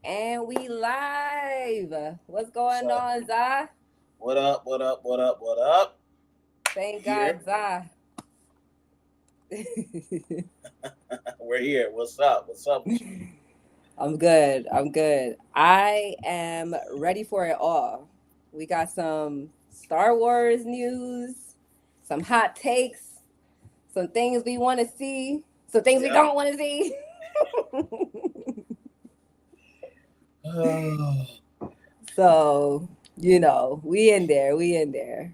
And we live. What's going So, on, Zah? what up? What up? What up? What up? Thank Here, God, Zah. we're here. What's up? What's up with you? I'm good. I'm good. I am ready for it all. We got some Star Wars news, some hot takes, some things we want to see, some things we Yep. don't want to see. Oh, So, we in there. We in there.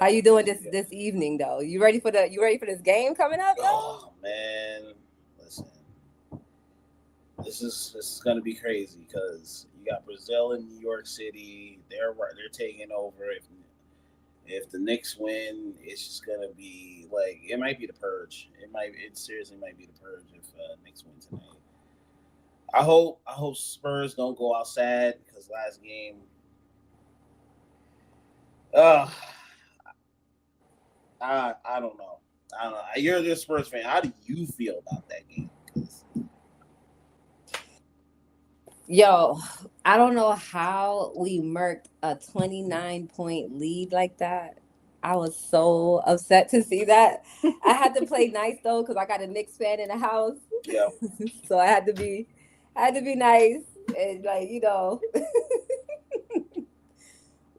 How you doing this evening though? You ready for this game coming up though? oh man, listen. This is gonna be crazy because you got Brazil and New York City. They're taking over. If the Knicks win, it's just gonna be like it might be the purge. It seriously might be the purge if Knicks win tonight. I hope Spurs don't go out sad because last game. Uh, I don't know. I don't know. You're a Spurs fan. How do you feel about that game? 'Cause Yo, I don't know how we murked a 29-point lead like that. I was so upset to see that. I had to play nice though because I got a Knicks fan in the house, yeah, so I had to be nice and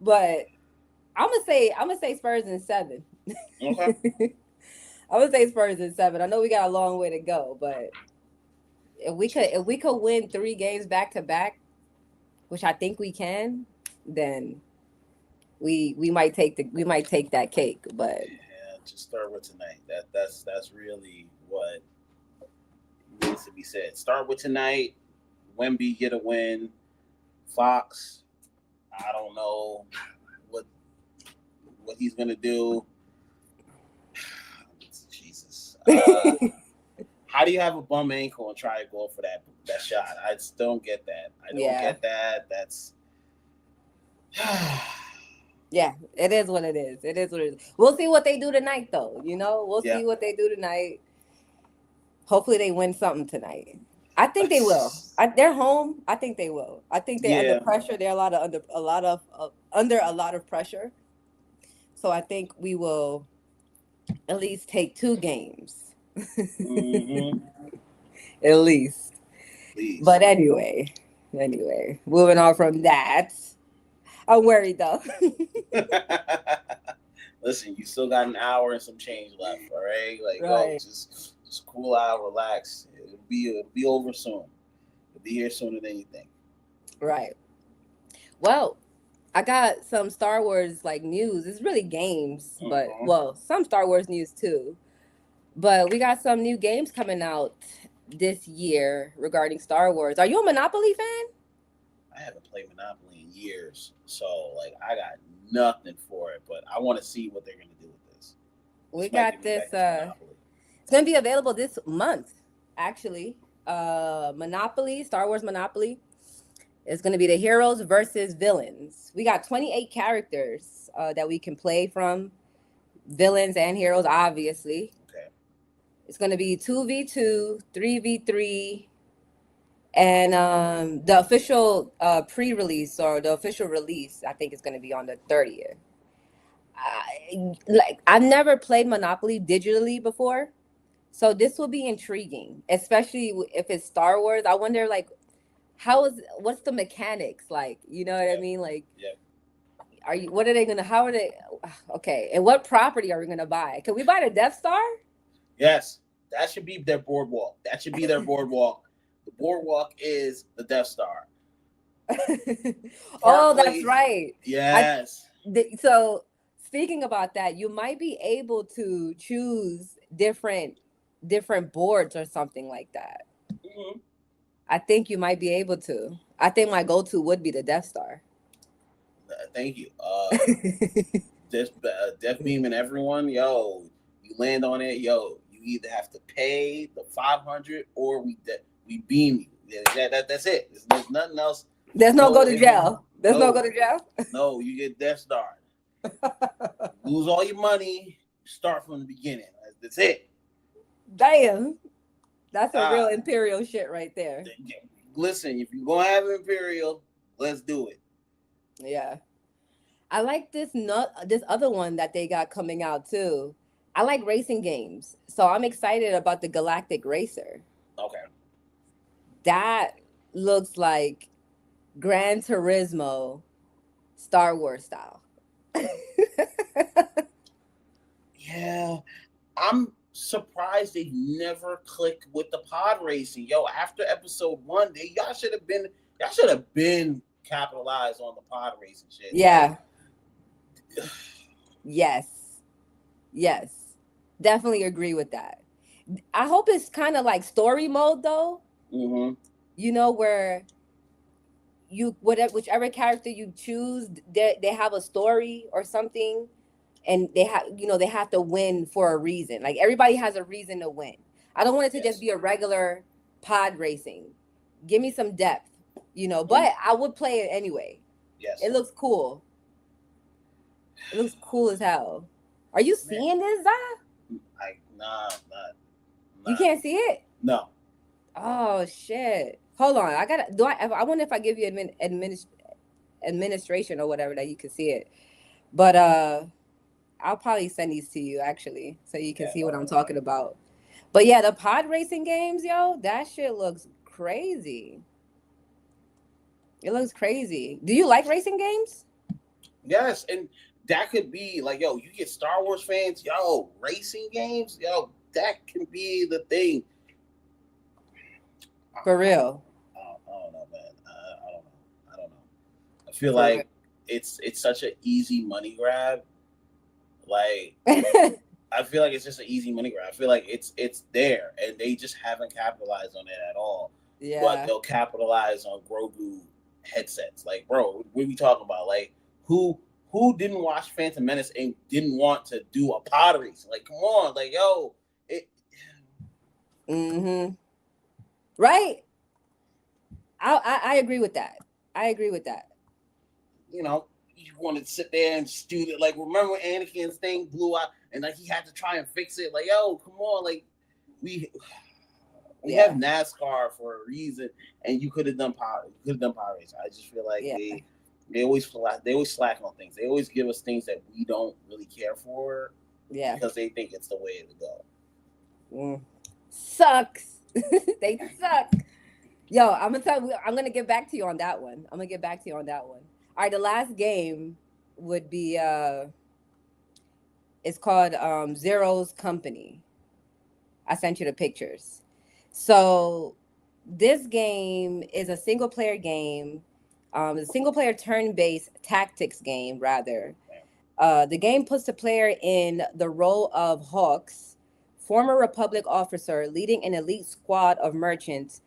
But I'm gonna say Spurs in seven. okay. I'm gonna say Spurs in seven. I know we got a long way to go, but if we could win 3 games back to back, which I think we can, then we might take that cake. But Yeah, just start with tonight. That's really what needs to be said. Start with tonight. Wemby get a win. Fox, I don't know what what he's gonna do. Jesus. How do you have a bum ankle and try to go for that shot? I just don't get that. I don't yeah, get that. That's yeah, it is what it is. It is what it is. We'll see what they do tonight, though. We'll yeah. see what they do tonight. Hopefully, they win something tonight. I think they will. They're home. I think they will. I think they're under Yeah. pressure. They're under a lot of pressure. So I think we will at least take 2 games. Mm-hmm. At least. Please. But anyway, moving on from that. I'm worried though. Listen, you still got an hour and some change left. All right, like yo, Right, just cool out, relax. It'll be over soon. It'll be here sooner than you think. right. Well, I got some Star Wars like news. It's really games, but Mm-hmm. well, some Star Wars news too. But we got some new games coming out this year regarding Star Wars. Are you a Monopoly fan? I haven't played Monopoly in years, so like I got nothing for it. But I want to see what they're gonna do with this. We This might get got me back this. into Monopoly. It's gonna be available this month, actually. Monopoly, Star Wars Monopoly. It's gonna be the heroes versus villains. We got 28 characters that we can play from, villains and heroes, obviously. Okay. It's gonna be 2v2, 3v3, and the official pre-release or the official release, I think, is gonna be on the 30th. I've never played Monopoly digitally before, so this will be intriguing, especially if it's Star Wars. I wonder, like, what's the mechanics like? You know what I Yep. mean? Like, Yep. what are they gonna? How are they? Okay, and what property are we gonna buy? Can we buy the Death Star? Yes, that should be their boardwalk. That should be their boardwalk. The boardwalk is the Death Star. Park Oh, that's Place. right. I Yes. so speaking about that, you might be able to choose different boards or something like that. Mm-hmm. I think you might be able to. I think my go-to would be the Death Star. Thank you. Death Beam and everyone, yo, you land on it, yo, you either have to pay the 500 or we beam you. That's it. There's nothing else. There's no go No, to if you jail. There's no go no to jail. no, you get Death Star. Lose all your money. Start from the beginning. That's it. Damn, that's a real Ah, imperial shit right there. listen, if you're gonna have Imperial, let's do it. Yeah. I like this other one that they got coming out too. I like racing games. So I'm excited about the Galactic Racer. Okay. That looks like Gran Turismo Star Wars style. Yeah, I'm surprised they never clicked with the pod racing. Yo, after episode 1, y'all should have been capitalized on the pod racing shit. Yeah. Yes. Yes. Definitely agree with that. I hope it's kind of like story mode though. Mm-hmm. You know, where you whatever whichever character you choose, they have a story or something, and they have to win for a reason. Like everybody has a reason to win. I don't want it to just Yes. be a regular pod racing. Give me some depth, Mm. but I would play it anyway. Yes. It looks cool. It looks cool as hell. Are you Man, seeing this, Zah? You nah. can't see it? No. Oh shit. Hold on. I wonder if I give you administration or whatever that you can see it. But I'll probably send these to you actually so you can Yeah. see what I'm talking about. But yeah, the pod racing games, yo, that shit looks crazy. It looks crazy. Do you like racing games? Yes, and that could be like, yo, you get Star Wars fans, yo, racing games, yo, that can be the thing. For real. I don't know, man. I don't know. I don't know. I feel For like it's such an easy money grab. Like real. I feel like it's just an easy money grab. I feel like it's there, and they just haven't capitalized on it at all. But Yeah. they'll capitalize on Grogu headsets. Like, bro, what are we talking about? Like, who didn't watch Phantom Menace and didn't want to do a pod race? Like, come on, like, yo, it. Mm-hmm. Right. I agree with that. I agree with that. You know, you wanted to sit there and shoot it. Like, remember when Anakin's thing blew out and like he had to try and fix it? Like, yo, come on, like we Yeah. have NASCAR for a reason, and you could have done power. You could have done power race. I just feel like Yeah. they always slack on things. They always give us things that we don't really care for Yeah. because they think it's the way to go. Sucks. They suck. Yo, I'm gonna get back to you on that one. I'm gonna get back to you on that one. All right, the last game would be it's called Zero's Company. I sent you the pictures. So this game is a single player game, a single player turn based tactics game rather. The game puts the player in the role of Hawks, former Republic officer leading an elite squad of merchants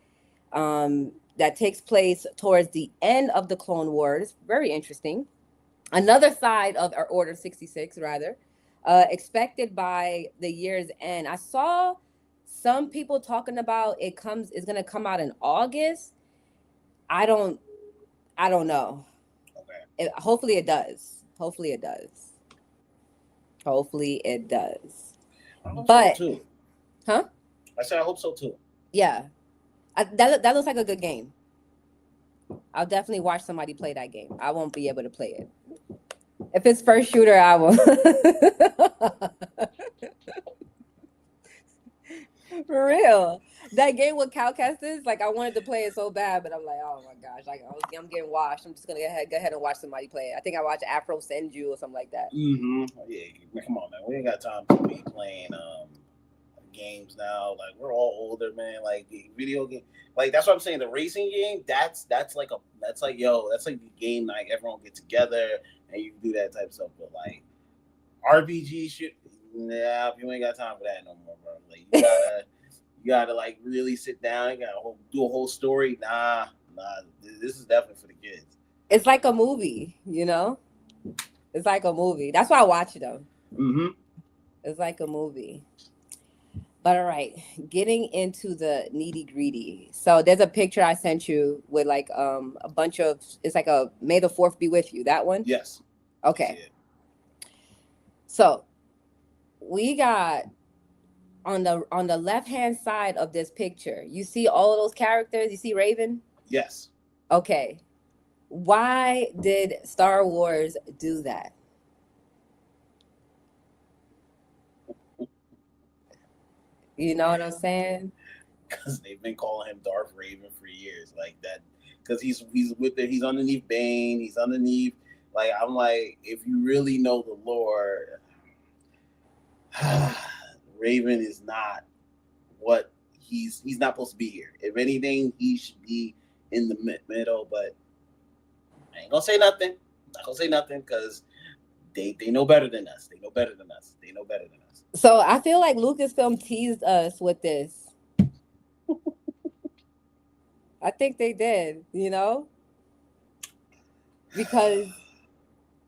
that takes place towards the end of the Clone Wars. Very interesting. Another side of our Order 66, rather, expected by the year's end. I saw some people talking about it's gonna come out in August. I don't know. Okay. Hopefully it does. Hopefully it does. Hopefully it does. I hope But so too. huh? I said I hope so too. Yeah. That looks like a good game. I'll definitely watch somebody play that game. I won't be able to play it. If it's first shooter, I will. For real. That game with Cowcasters, like I wanted to play it so bad, but I'm like, oh my gosh, like I'm getting washed. I'm just gonna go ahead and watch somebody play it. I think I watched Afro Send You or something like that. Mm-hmm. Yeah, come on, man. We ain't got time to be playing games now. Like we're all older, man. Like the video game, like that's what I'm saying. The racing game, that's like the game night. Everyone get together and you do that type of stuff. But like RPG shit, nah, you ain't got time for that no more, bro. Like you gotta like really sit down. You gotta do a whole story. Nah. This is definitely for the kids. It's like a movie, you know. It's like a movie. That's why I watch them. Mm-hmm. It's like a movie. But all right, getting into the nitty gritty. So there's a picture I sent you with like a bunch of. It's like a May the 4th be with you. That one. Yes. Okay. So we got on the left hand side of this picture. You see all of those characters. You see Raven. Yes. Okay. Why did Star Wars do that? You know what I'm saying? Because they've been calling him Darth Raven for years, like that. Because he's with it. He's underneath Bane. He's underneath. Like I'm like, if you really know the lore, Raven is not what he's not supposed to be here. If anything, he should be in the middle. But I ain't gonna say nothing. I'm not gonna say nothing because they know better than us. They know better than us. They know better than us. So I feel like Lucasfilm teased us with this. I think they did, because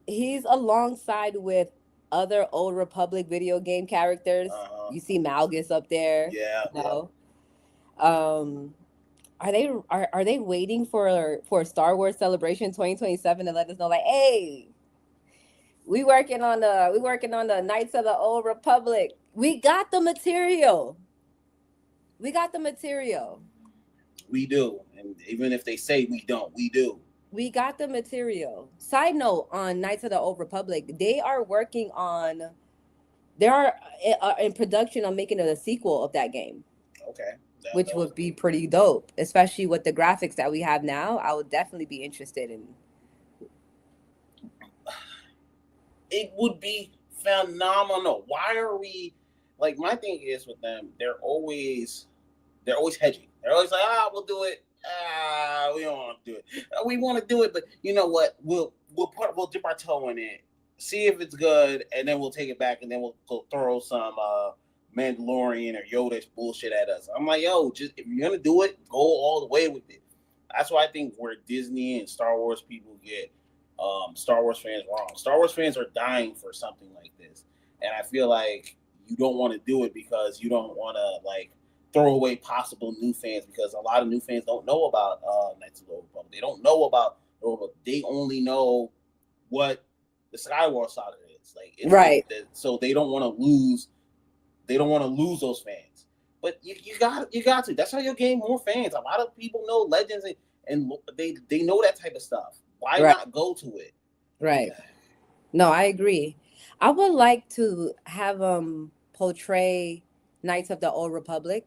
he's alongside with other old Republic video game characters. Uh-huh. You see Malgus up there, Yeah. you know. Um, are they waiting for Star Wars Celebration 2027 to let us know, like, hey, we working on the Knights of the Old Republic. We got the material. We got the material. We do, and even if they say we don't, we do. We got the material. Side note on Knights of the Old Republic, they are in production on making a sequel of that game, Okay, which that was would be good. pretty dope, especially with the graphics that we have now. I would definitely be interested in. It would be phenomenal. Why are we like? My thing is with them, they're always hedging. They're always like, we'll do it. We don't want to do it. We want to do it, but you know what? We'll dip our toe in it, see if it's good, and then we'll take it back, and then we'll go throw some Mandalorian or Yoda bullshit at us. I'm like, yo, just if you're gonna do it, go all the way with it. That's why I think where Disney and Star Wars people get Star Wars fans wrong. Star Wars fans are dying for something like this, and I feel like you don't want to do it because you don't want to like throw away possible new fans because a lot of new fans don't know about Knights of the Old Republic. They don't know about the Old Republic. They only know what the Skywalker saga is. Like Right. so they don't want to lose. They don't want to lose those fans. But you got to. That's how you gain more fans. A lot of people know Legends and they know that type of stuff. Why Right. not go to it? Right. No, I agree. I would like to have portray Knights of the Old Republic.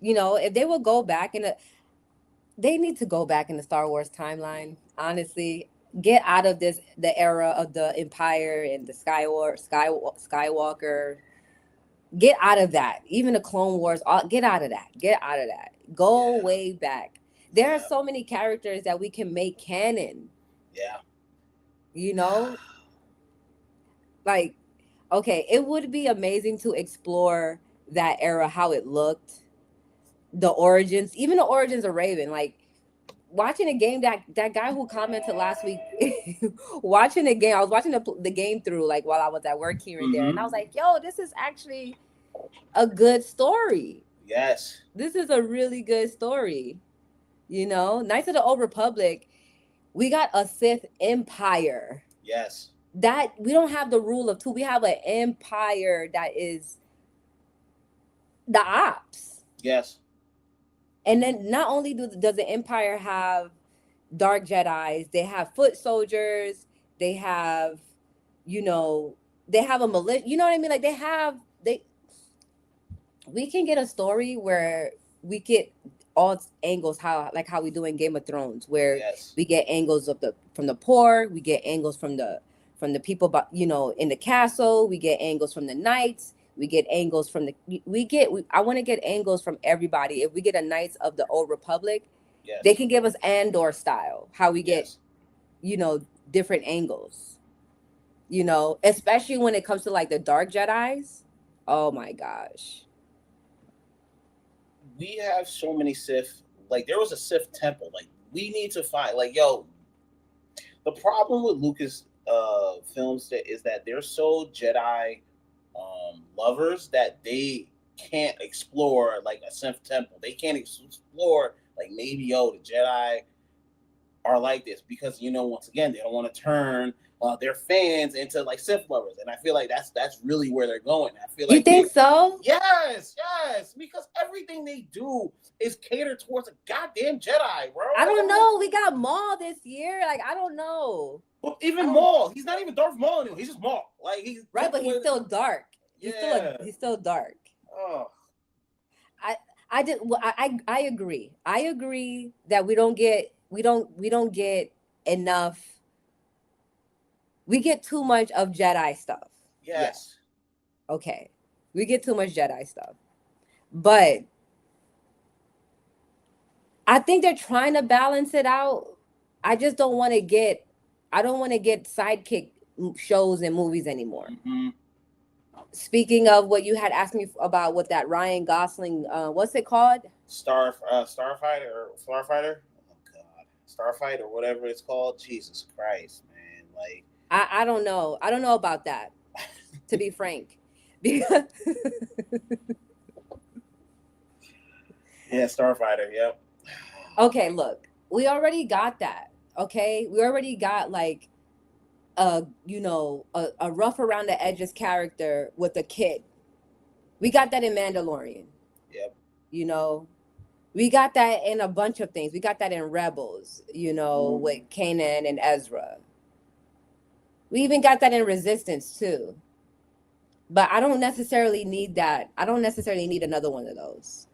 If they would go back they need to go back in the Star Wars timeline. Honestly, get out of the era of the Empire and the Skywalker. Get out of that. Even the Clone Wars. Get out of that. Get out of that. Go Yeah, way back. There are yeah, so many characters that we can make canon. yeah. You know, like, okay, it would be amazing to explore that era, how it looked, the origins, even the origins of Raven. Like, watching a game, that guy who commented last week, watching a game, I was watching the game through, like, while I was at work here and there, and I was Mm-hmm. like, yo, this is actually a good story. Yes, This is a really good story. Knights of the Old Republic, we got a Sith Empire. yes, That we don't have the rule of two. We have an empire that is the ops. yes, And then not only does the empire have dark Jedis, they have foot soldiers, they have, you know, they have a militia. You know what I mean? Like they we can get a story where we get all angles, how we do in Game of Thrones, where yes, we get angles from the poor, we get angles from the people, but in the castle, we get angles from the knights, we get angles from I want to get angles from everybody. If we get a Knights of the Old Republic, they yes, can give us Andor style, how we get yes. different angles, especially when it comes to like the dark Jedis. Oh my gosh. We have so many Sith. Like there was a Sith temple. Like we need to find. Like yo, the problem with Lucas films is that they're so Jedi lovers that they can't explore like a Sith temple. They can't explore like maybe the Jedi are like this because once again they don't want to turn their fans into like Sith lovers, and I feel like that's really where they're going. I feel You like think so? yes, because everything they do is catered towards a goddamn Jedi, bro. I don't know. We got Maul this year. Like, I don't know. Well, even Maul, he's not even Darth Maul anymore. He's just Maul. Like he's right, but he's still dark. He's still dark. Oh. I agree. I agree that we don't get enough. We get too much of Jedi stuff. Yes. Yeah. Okay. We get too much Jedi stuff. But I think they're trying to balance it out. I just don't want to get sidekick shows and movies anymore. Mm-hmm. Speaking of what you had asked me about with that Ryan Gosling, what's it called? Starfighter or Starfighter? Oh God, Starfight or whatever it's called. Jesus Christ, man! Like I don't know. I don't know about that, to be frank. Because yeah, Starfighter. Yep. Okay, look, we already got that. Okay, we already got like a rough around the edges character with a kid. We got that in Mandalorian. Yep. You know, we got that in a bunch of things. We got that in Rebels, with Kanan and Ezra. We even got that in Resistance too. But I don't necessarily need that. I don't necessarily need another one of those.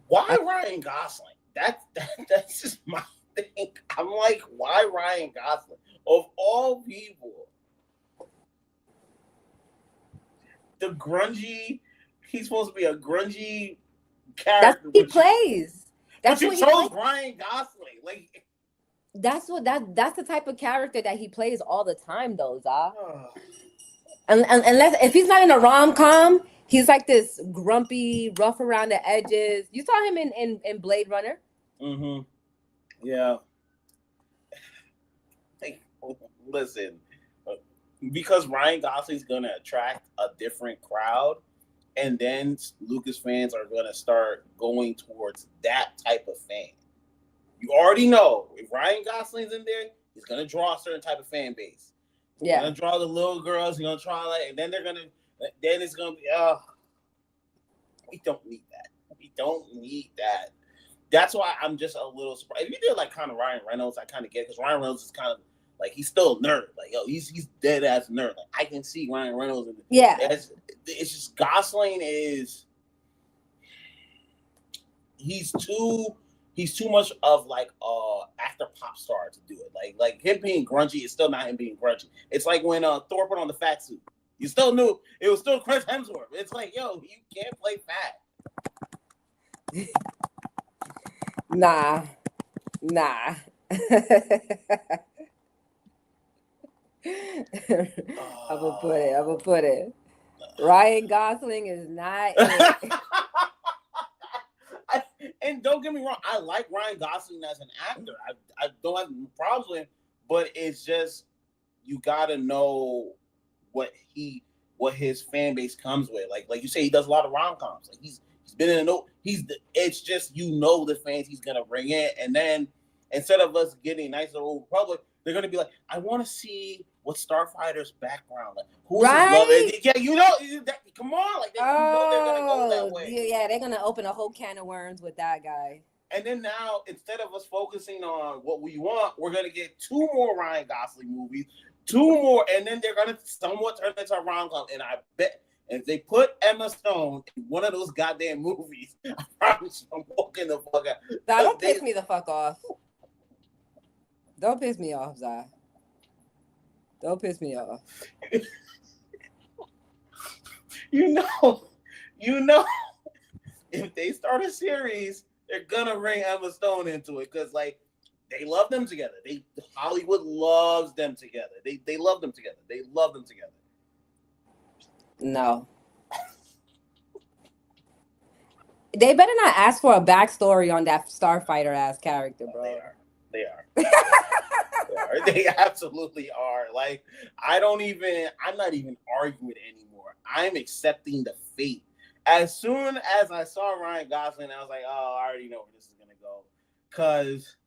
Why Ryan Gosling? That's just my thing. I'm like, why Ryan Gosling? Of all people, the grungy. He's supposed to be a grungy character. That's what he plays. That's what you chose Ryan Gosling. Like that's the type of character that he plays all the time, though, Zah. Unless if he's not in a rom-com, he's like this grumpy, rough around the edges. You saw him in Blade Runner. Mm-hmm. Yeah. Like, listen, because Ryan Gosling's gonna attract a different crowd, and then Lucas fans are gonna start going towards that type of fan. You already know if Ryan Gosling's in there, he's gonna draw a certain type of fan base. He's gonna draw the little girls. He's gonna try and then it's gonna be we don't need that. We don't need that. That's why I'm just a little surprised. If you did like kind of Ryan Reynolds, I kind of get because Ryan Reynolds is kind of like he's still a nerd. Like he's dead ass nerd. Like I can see Ryan Reynolds. It's just Gosling is he's too much of like actor pop star to do it. Like him being grungy is still not him being grungy. It's like when Thor put on the fat suit. You still knew it was still Chris Hemsworth. It's like, yo, you can't play fat. Nah. I will put it. Ryan Gosling is not it. And don't get me wrong, I like Ryan Gosling as an actor. I don't have problems with him, but it's just you gotta know what his fan base comes with. Like you say, he does a lot of rom-coms. Like he's been in it's just the fans he's gonna bring in, and then instead of us getting nice little Republic, they're gonna be like, I want to see what Starfighter's background like. Who's right? Yeah, come on, like they're gonna go that way. Yeah, they're gonna open a whole can of worms with that guy. And then now, instead of us focusing on what we want, we're gonna get 2 more Ryan Gosling movies, 2 more, and then they're gonna somewhat turn into a rom-com. And I bet if they put Emma Stone in one of those goddamn movies, I promise I'm walking the fuck out. Don't piss me the fuck off. Don't piss me off, Zah. Don't piss me off. You know, if they start a series, they're gonna bring Emma Stone into it because, like, they love them together. Hollywood loves them together. They love them together. They love them together. No. They better not ask for a backstory on that Starfighter ass character, bro. They are. They absolutely are. Like, I'm not even arguing anymore. I'm accepting the fate. As soon as I saw Ryan Gosling, I was like, oh, I already know where this is gonna go. Cause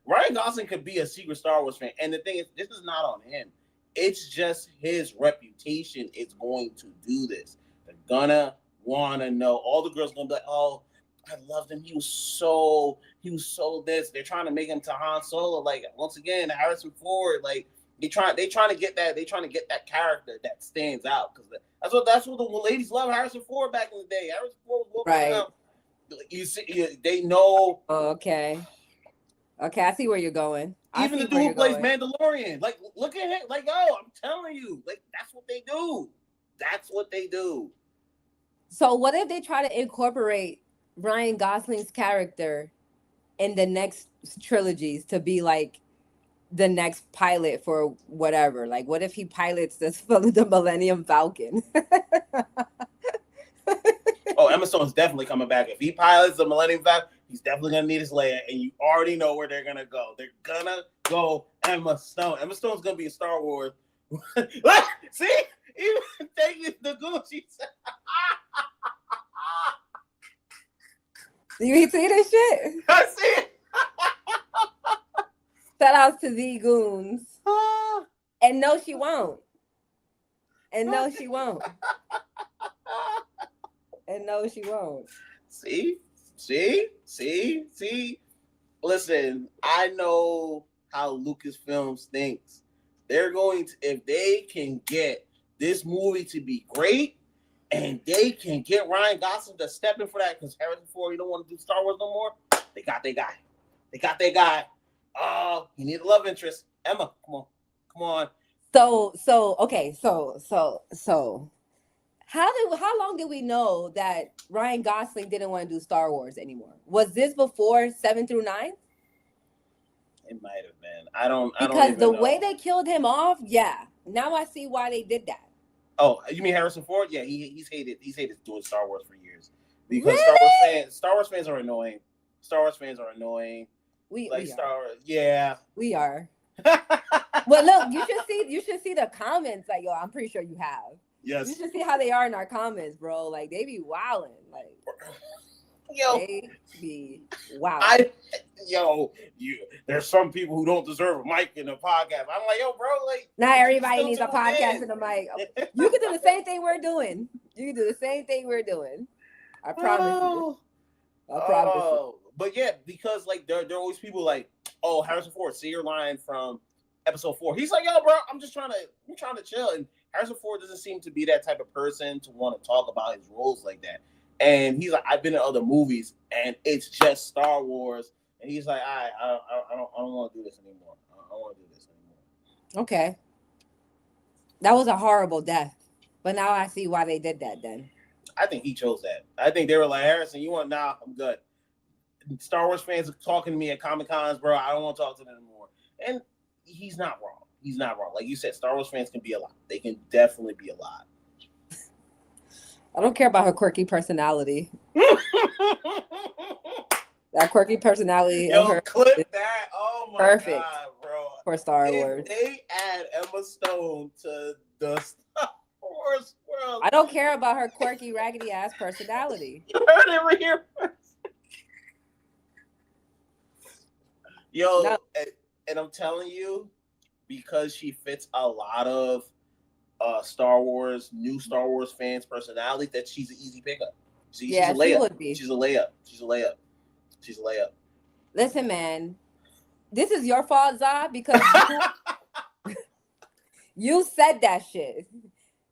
Ryan Gosling could be a secret Star Wars fan, and the thing is, this is not on him. It's just his reputation is going to do this. They're gonna want to know. All the girls gonna be like, "Oh, I loved him. He was so this." They're trying to make him to Han Solo. Like once again, Harrison Ford. Like they trying to get that. They trying to get that character that stands out because that's what the ladies love Harrison Ford back in the day. Harrison Ford was right. Out. You see, they know. Oh, okay. Okay, I see where you're going. Even the dude who plays Mandalorian, like, look at him. Like, oh, I'm telling you, like, that's what they do. That's what they do. So, what if they try to incorporate Ryan Gosling's character in the next trilogies to be like the next pilot for whatever? Like, what if he pilots the Millennium Falcon? Oh, Emma Stone's definitely coming back. If he pilots the Millennium Falcon, he's definitely gonna need his Leia, and you already know where they're gonna go. They're gonna go Emma Stone. Emma Stone's gonna be in Star Wars. See, even taking the Gucci. You see this shit? I see it. Shout out to the goons. And no, she won't. And no, she won't. And no, she won't. See. Listen, I know how Lucasfilms thinks. They're going to, if they can get this movie to be great, and they can get Ryan Gosling to step in for that, because Harrison Ford, you don't want to do Star Wars no more. They got their guy. Oh, he need a love interest. Emma, come on. So how long did we know that Ryan Gosling didn't want to do Star Wars anymore? Was this before 7 through 9? It might have been. I don't because the know. way they killed him off, yeah. Now I see why they did that. Oh, you mean Harrison Ford? Yeah, he's hated doing Star Wars for years. Because really? Star Wars fans are annoying. We are. Star Wars, yeah. We are. Well, look, you should see the comments. Like, yo, I'm pretty sure you have. Yes. You should see how they are in our comments, bro. Like, they be wilding. Like, they be wilding. There's some people who don't deserve a mic in a podcast. I'm like, yo, bro, like, not everybody needs a podcast and a mic. You can do the same thing we're doing. I promise you. But yeah, because like there are always people like, oh, Harrison Ford, say your line from episode 4. He's like, yo, bro, I'm trying to chill. And Harrison Ford doesn't seem to be that type of person to want to talk about his roles like that. And he's like, I've been in other movies, and it's just Star Wars. And he's like, I don't want to do this anymore. Okay. That was a horrible death. But now I see why they did that then. I think he chose that. I think they were like, Harrison, you want? Nah, I'm good. Star Wars fans are talking to me at Comic-Cons, bro. I don't want to talk to them anymore. And he's not wrong. Like you said, Star Wars fans can be a lot. They can definitely be a lot. I don't care about her quirky personality. That quirky personality. Yo, her clip that. Oh my perfect God, bro. For Star Wars. They add Emma Stone to the Star Wars world. I don't care about her quirky, raggedy ass personality. You heard it right here first. Yo, no. And I'm telling you, because she fits a lot of new Star Wars fans' personality, that she's an easy pickup. She's a layup. She would be. She's a layup. Listen, man, this is your fault, Zah, because you said that shit.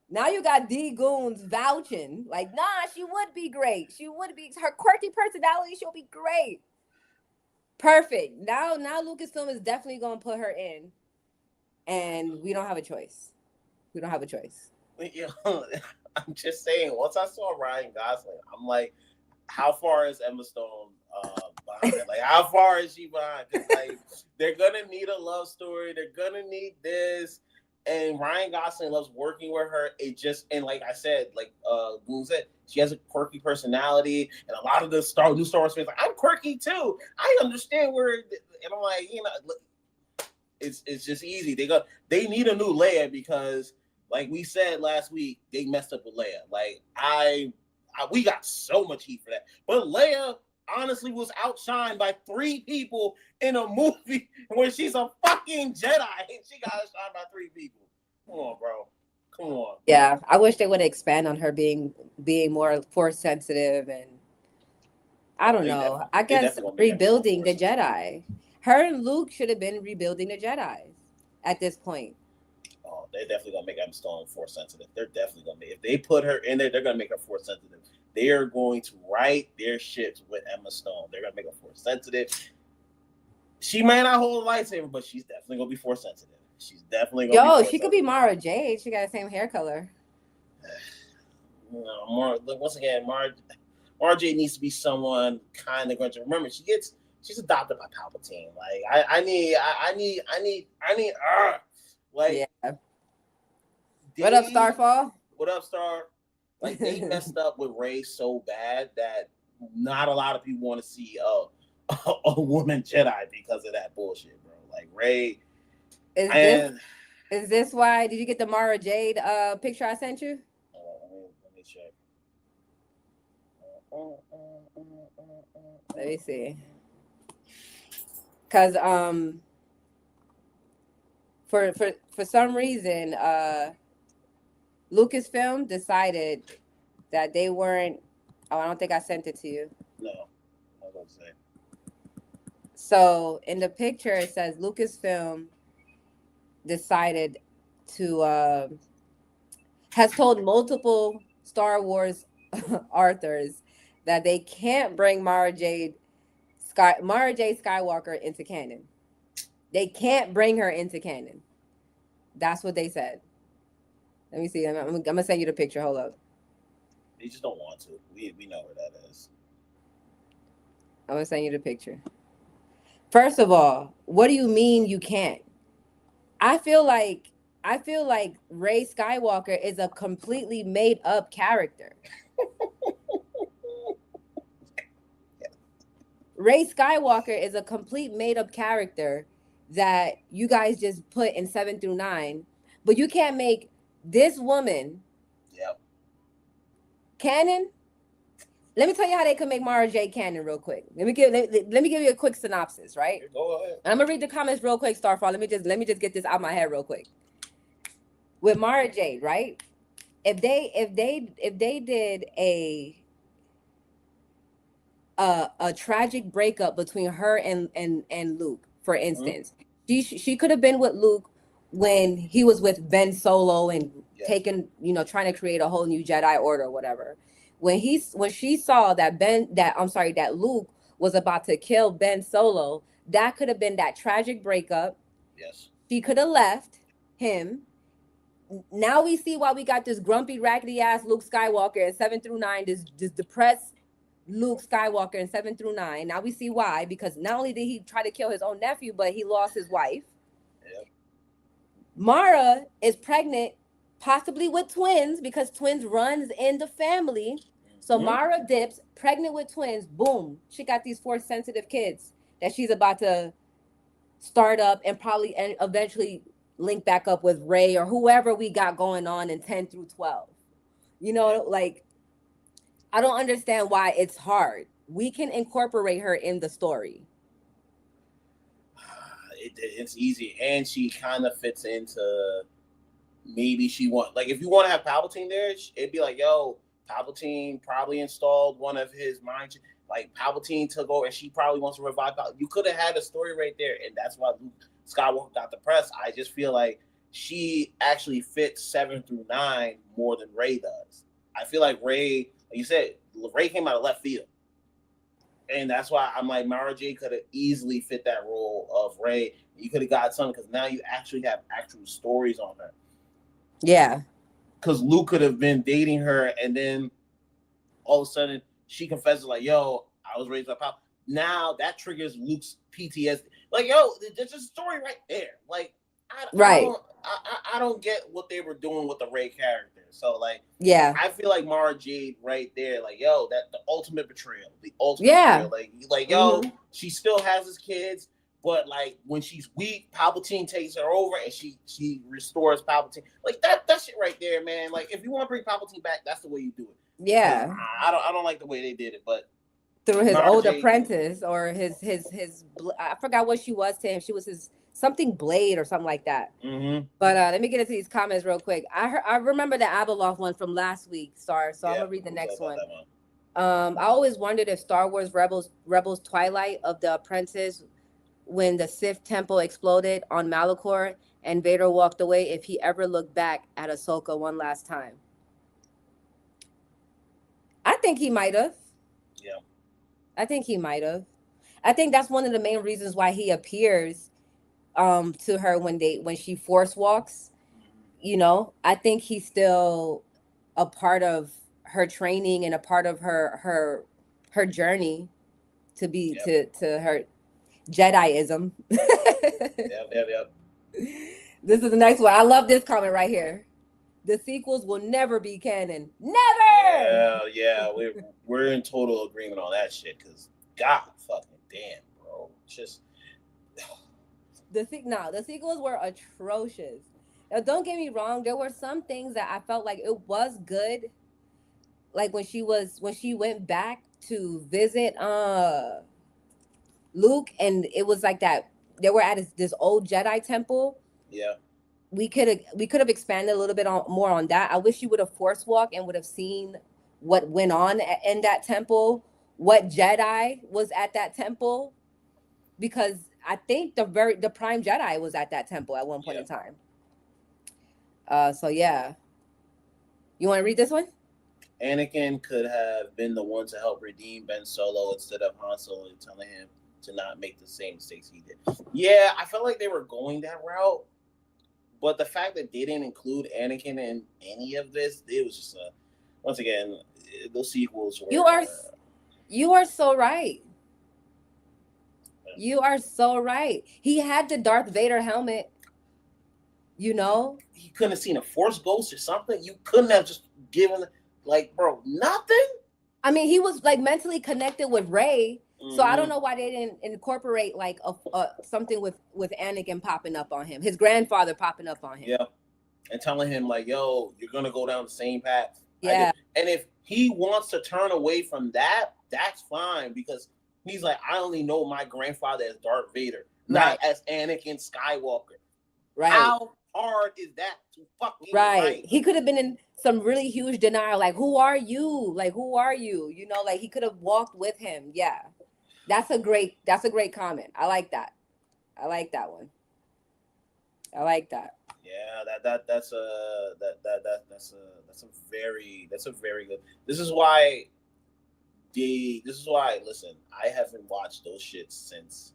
Now you got D Goons vouching. Like, nah, she would be great. Her quirky personality, she'll be great. Perfect. Now Lucasfilm is definitely going to put her in, and we don't have a choice. Yo, I'm just saying, once I saw Ryan Gosling, I'm like, how far is Emma Stone behind? Like, how far is she behind? Because like, they're gonna need a love story. They're gonna need this, and Ryan Gosling loves working with her. And like I said, like Goon said, she has a quirky personality, and a lot of the new Star Wars fans like, I'm quirky too. I understand and I'm like, it's just easy. They need a new Leia because, like we said last week, they messed up with Leia. Like we got so much heat for that. But Leia, honestly was outshined by 3 people in a movie where she's a fucking Jedi and she got outshined by 3 people. Come on, bro. Come on. Yeah, I wish they would expand on her being more force sensitive, and I don't know. I They guess definitely gonna make her more rebuilding the force sensitive. Jedi. Her and Luke should have been rebuilding the Jedi at this point. Oh, they're definitely gonna make Emma Stone force sensitive. They're definitely gonna make if they put her in there, they're gonna make her force sensitive. They are going to write their ships with Emma Stone. They're gonna make her force sensitive. She may not hold a lightsaber, but she's definitely gonna be force sensitive. She's definitely gonna be Yo, force she could sensitive. be Mara Jade. She got the same hair color. Once again, Marjay needs to be someone kind of going to remember. She's adopted by Palpatine. Like I need. Like Yeah. What up, Starfall? What up, Star? Like they messed up with Rey so bad that not a lot of people want to see a woman Jedi because of that bullshit, bro. Like Rey. Is this why? Did you get the Mara Jade picture I sent you? Let me check. Let me see. Cause for some reason Lucasfilm decided that they weren't. Oh, I don't think I sent it to you. No, I was gonna say. So in the picture it says Lucasfilm decided to has told multiple Star Wars authors that they can't bring Mara Jade Skywalker into canon. They can't bring her into canon. That's what they said. Let me see. I'm gonna send you the picture. Hold up. They just don't want to. We know where that is. I'm gonna send you the picture. First of all, what do you mean you can't? I feel like Rey Skywalker is a completely made up character. Rey Skywalker is a complete made up character that you guys just put in 7 through 9, but you can't make this woman canon. Let me tell you how they could make Mara Jade canon real quick. Let me give you a quick synopsis, right? Go ahead. I'm gonna read the comments real quick, Starfall. Let me just get this out my head real quick. With Mara Jade, right? If they did a tragic breakup between her and Luke, for instance, she could have been with Luke when he was with Ben Solo and taking, trying to create a whole new Jedi Order or whatever. When she saw that Luke was about to kill Ben Solo, that could have been that tragic breakup. Yes. She could have left him. Now we see why we got this grumpy, raggedy ass Luke Skywalker in 7 through 9, this depressed Luke Skywalker in 7 through 9. Now we see why, because not only did he try to kill his own nephew, but he lost his wife. Yep. Mara is pregnant, possibly with twins, because twins runs in the family. So Mara dips, pregnant with twins. Boom. She got these 4 sensitive kids that she's about to start up and probably and eventually link back up with Rey or whoever we got going on in 10 through 12. Like, I don't understand why it's hard. We can incorporate her in the story. It's easy, and she kind of fits into maybe if you want to have Palpatine there, it'd be like, yo, Palpatine probably installed one of his mind. Like Palpatine took over, and she probably wants to revive. You could have had a story right there, and that's why Luke Skywalker got the press. I just feel like she actually fits 7 through 9 more than Rey does. I feel like Rey, like you said, Rey came out of left field. And that's why I'm like, Mara Jade could have easily fit that role of Rey. You could have got something, because now you actually have actual stories on her. Yeah. Because Luke could have been dating her, and then all of a sudden she confesses, like, yo, I was raised by Pop. Now that triggers Luke's PTSD. Like, yo, there's a story right there. Like, I don't get what they were doing with the Rey character. So, like, yeah, I feel like Mara Jade right there, like, yo, that the ultimate betrayal. Betrayal. Like, yo, she still has his kids, but like when she's weak, Palpatine takes her over and she restores Palpatine. Like that shit right there, man. Like if you want to bring Palpatine back, that's the way you do it. Yeah. I don't like the way they did it, but through his Mara old Jade. apprentice or I forgot what she was to him. She was his something blade or something like that. Mm-hmm. But let me get into these comments real quick. I remember the Abeloth one from last week, Star. So I'm Yeah, gonna read the I'm excited next about one. that one. I always wondered if Star Wars Rebels Twilight of the Apprentice, when the Sith temple exploded on Malachor and Vader walked away, if he ever looked back at Ahsoka one last time. I think he might have. Yeah. I think he might have. I think that's one of the main reasons why he appears to her when she force walks. You know, I think he's still a part of her training and a part of her journey to be Yep. to her Jediism. Yep. Yep. Yep. This is the next one. I love this comment right here. The sequels will never be canon. Never. Yeah. Yeah. We're in total agreement on that shit. Cause God fucking damn, bro. Just The sequels were atrocious. Now, don't get me wrong. There were some things that I felt like it was good. Like when she went back to visit Luke, and it was like that. They were at this old Jedi temple. yeah. We could have expanded a little bit more on that. I wish you would have force walked and would have seen what went on in that temple, what Jedi was at that temple, because I think the prime Jedi was at that temple at one point Yeah. in time. So yeah, you want to read this one? Anakin could have been the one to help redeem Ben Solo instead of Han Solo and telling him to not make the same mistakes he did. Yeah, I felt like they were going that route, but the fact that they didn't include Anakin in any of this, it was just once again, those sequels were. You are so right. You are so right. He had the Darth Vader helmet, you know? He couldn't have seen a Force ghost or something. You couldn't have just given, like, bro, nothing. I mean, he was like mentally connected with Rey, Mm-hmm. so I don't know why they didn't incorporate like a something with Anakin popping up on him, his grandfather popping up on him. Yeah, and telling him like, "Yo, you're gonna go down the same path." Yeah. And if he wants to turn away from that, that's fine because he's like, I only know my grandfather as Darth Vader, not as Anakin Skywalker. Right. How hard is that to fucking write? He could have been in some really huge denial, like, who are you? Like, who are you? You know, like he could have walked with him. Yeah. That's a great comment. I like that. I like that one. I like that. Yeah, that's a very good. This is why listen, I haven't watched those shits since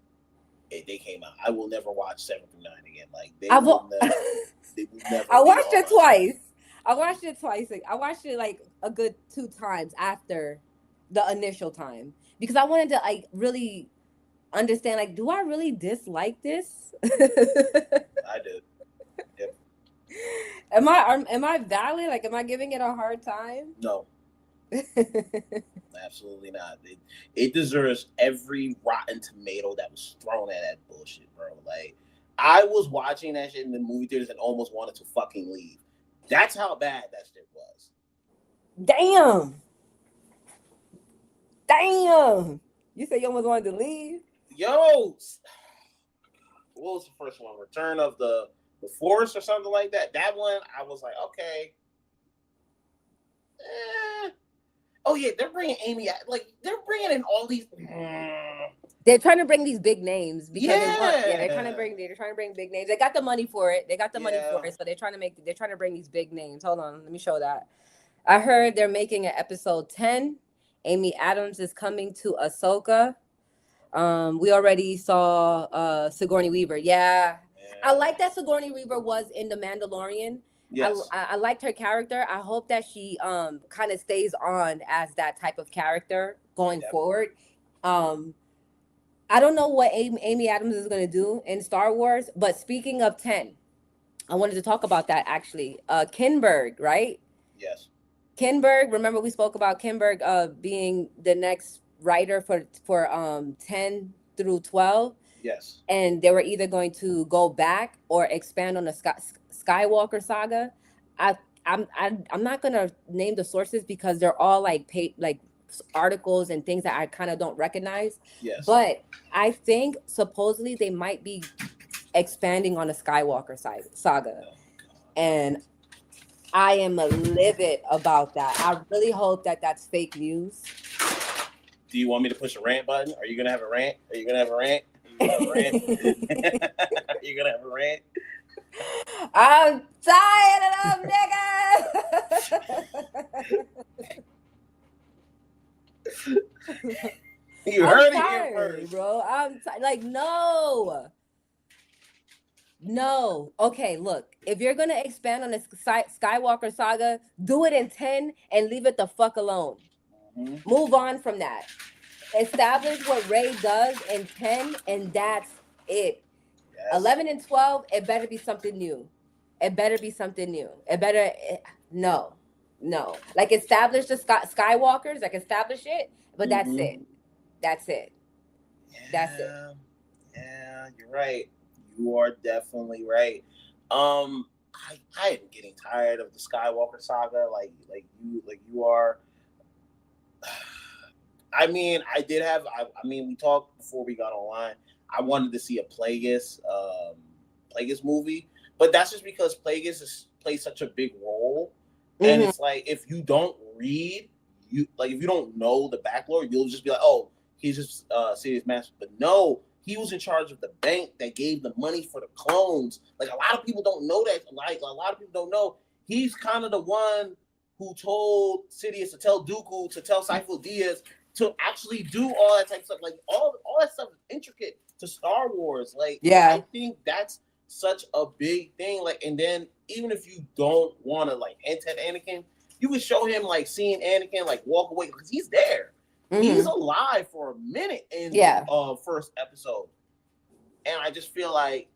they came out. I will never watch 7 through 9 again. Like they will never I watched it twice. I watched it like a good 2 times after the initial time because I wanted to like really understand, like, do I really dislike this? I did. Yep. Am I valid? Like, am I giving it a hard time? No. Absolutely not. It deserves every rotten tomato that was thrown at that bullshit, bro. Like, I was watching that shit in the movie theaters and almost wanted to fucking leave. That's how bad that shit was. Damn. You said you almost wanted to leave? Yo, what was the first one? Return of the Force or something like that. That one, I was like, okay. Oh yeah, they're bringing Amy. Like they're bringing in all these. They're trying to bring these big names because they're trying to bring big names. They got the money for it. So they're trying to bring these big names. Hold on, let me show that. I heard they're making an episode 10. Amy Adams is coming to Ahsoka. We already saw Sigourney Weaver. Yeah. I like that Sigourney Weaver was in The Mandalorian. Yes. I liked her character. I hope that she kind of stays on as that type of character going forward. I don't know what Amy Adams is going to do in Star Wars, but speaking of 10, I wanted to talk about that actually. Kinberg, right? Yes. Kinberg, remember we spoke about Kinberg being the next writer for 10 through 12? Yes. And they were either going to go back or expand on the Skywalker saga. I'm not gonna name the sources because they're all like articles and things that I kind of don't recognize. Yes. But I think supposedly they might be expanding on the Skywalker saga, Oh, God. and I am livid about that. I really hope that that's fake news. Do you want me to push a rant button? Are you gonna have a rant? Are you gonna have a rant? Are you gonna have a rant? Are you gonna have a rant? I'm tired of them niggas. You I'm heard it here tired, first. bro. Like, no. No. Okay, look. If you're gonna expand on the Skywalker saga, do it in 10 and leave it the fuck alone. Mm-hmm. Move on from that. Establish what Rey does in 10, and that's it. Yes. 11 and 12, it better be something new. It better be something new. It better no. Like establish the Skywalkers, like establish it, but that's it. That's it. Yeah, That's it. Yeah, you're right. You are definitely right. I am getting tired of the Skywalker saga, like you are. I mean, I did have. I mean, we talked before we got online. I wanted to see a Plagueis movie, but that's just because Plagueis plays such a big role, and it's like if you don't read, if you don't know the backlore, you'll just be like, oh, he's just Sidious master. But no, he was in charge of the bank that gave the money for the clones. Like a lot of people don't know that. Like a lot of people don't know, he's kind of the one who told Sidious to tell Dooku to tell Sifo Dyas to actually do all that type of stuff. Like all that stuff is intricate to Star Wars. Like, yeah. I think that's such a big thing. Like, and then even if you don't want to like hint at Anakin, you can show him like seeing Anakin like walk away because he's there. He's alive for a minute in the first episode. And I just feel like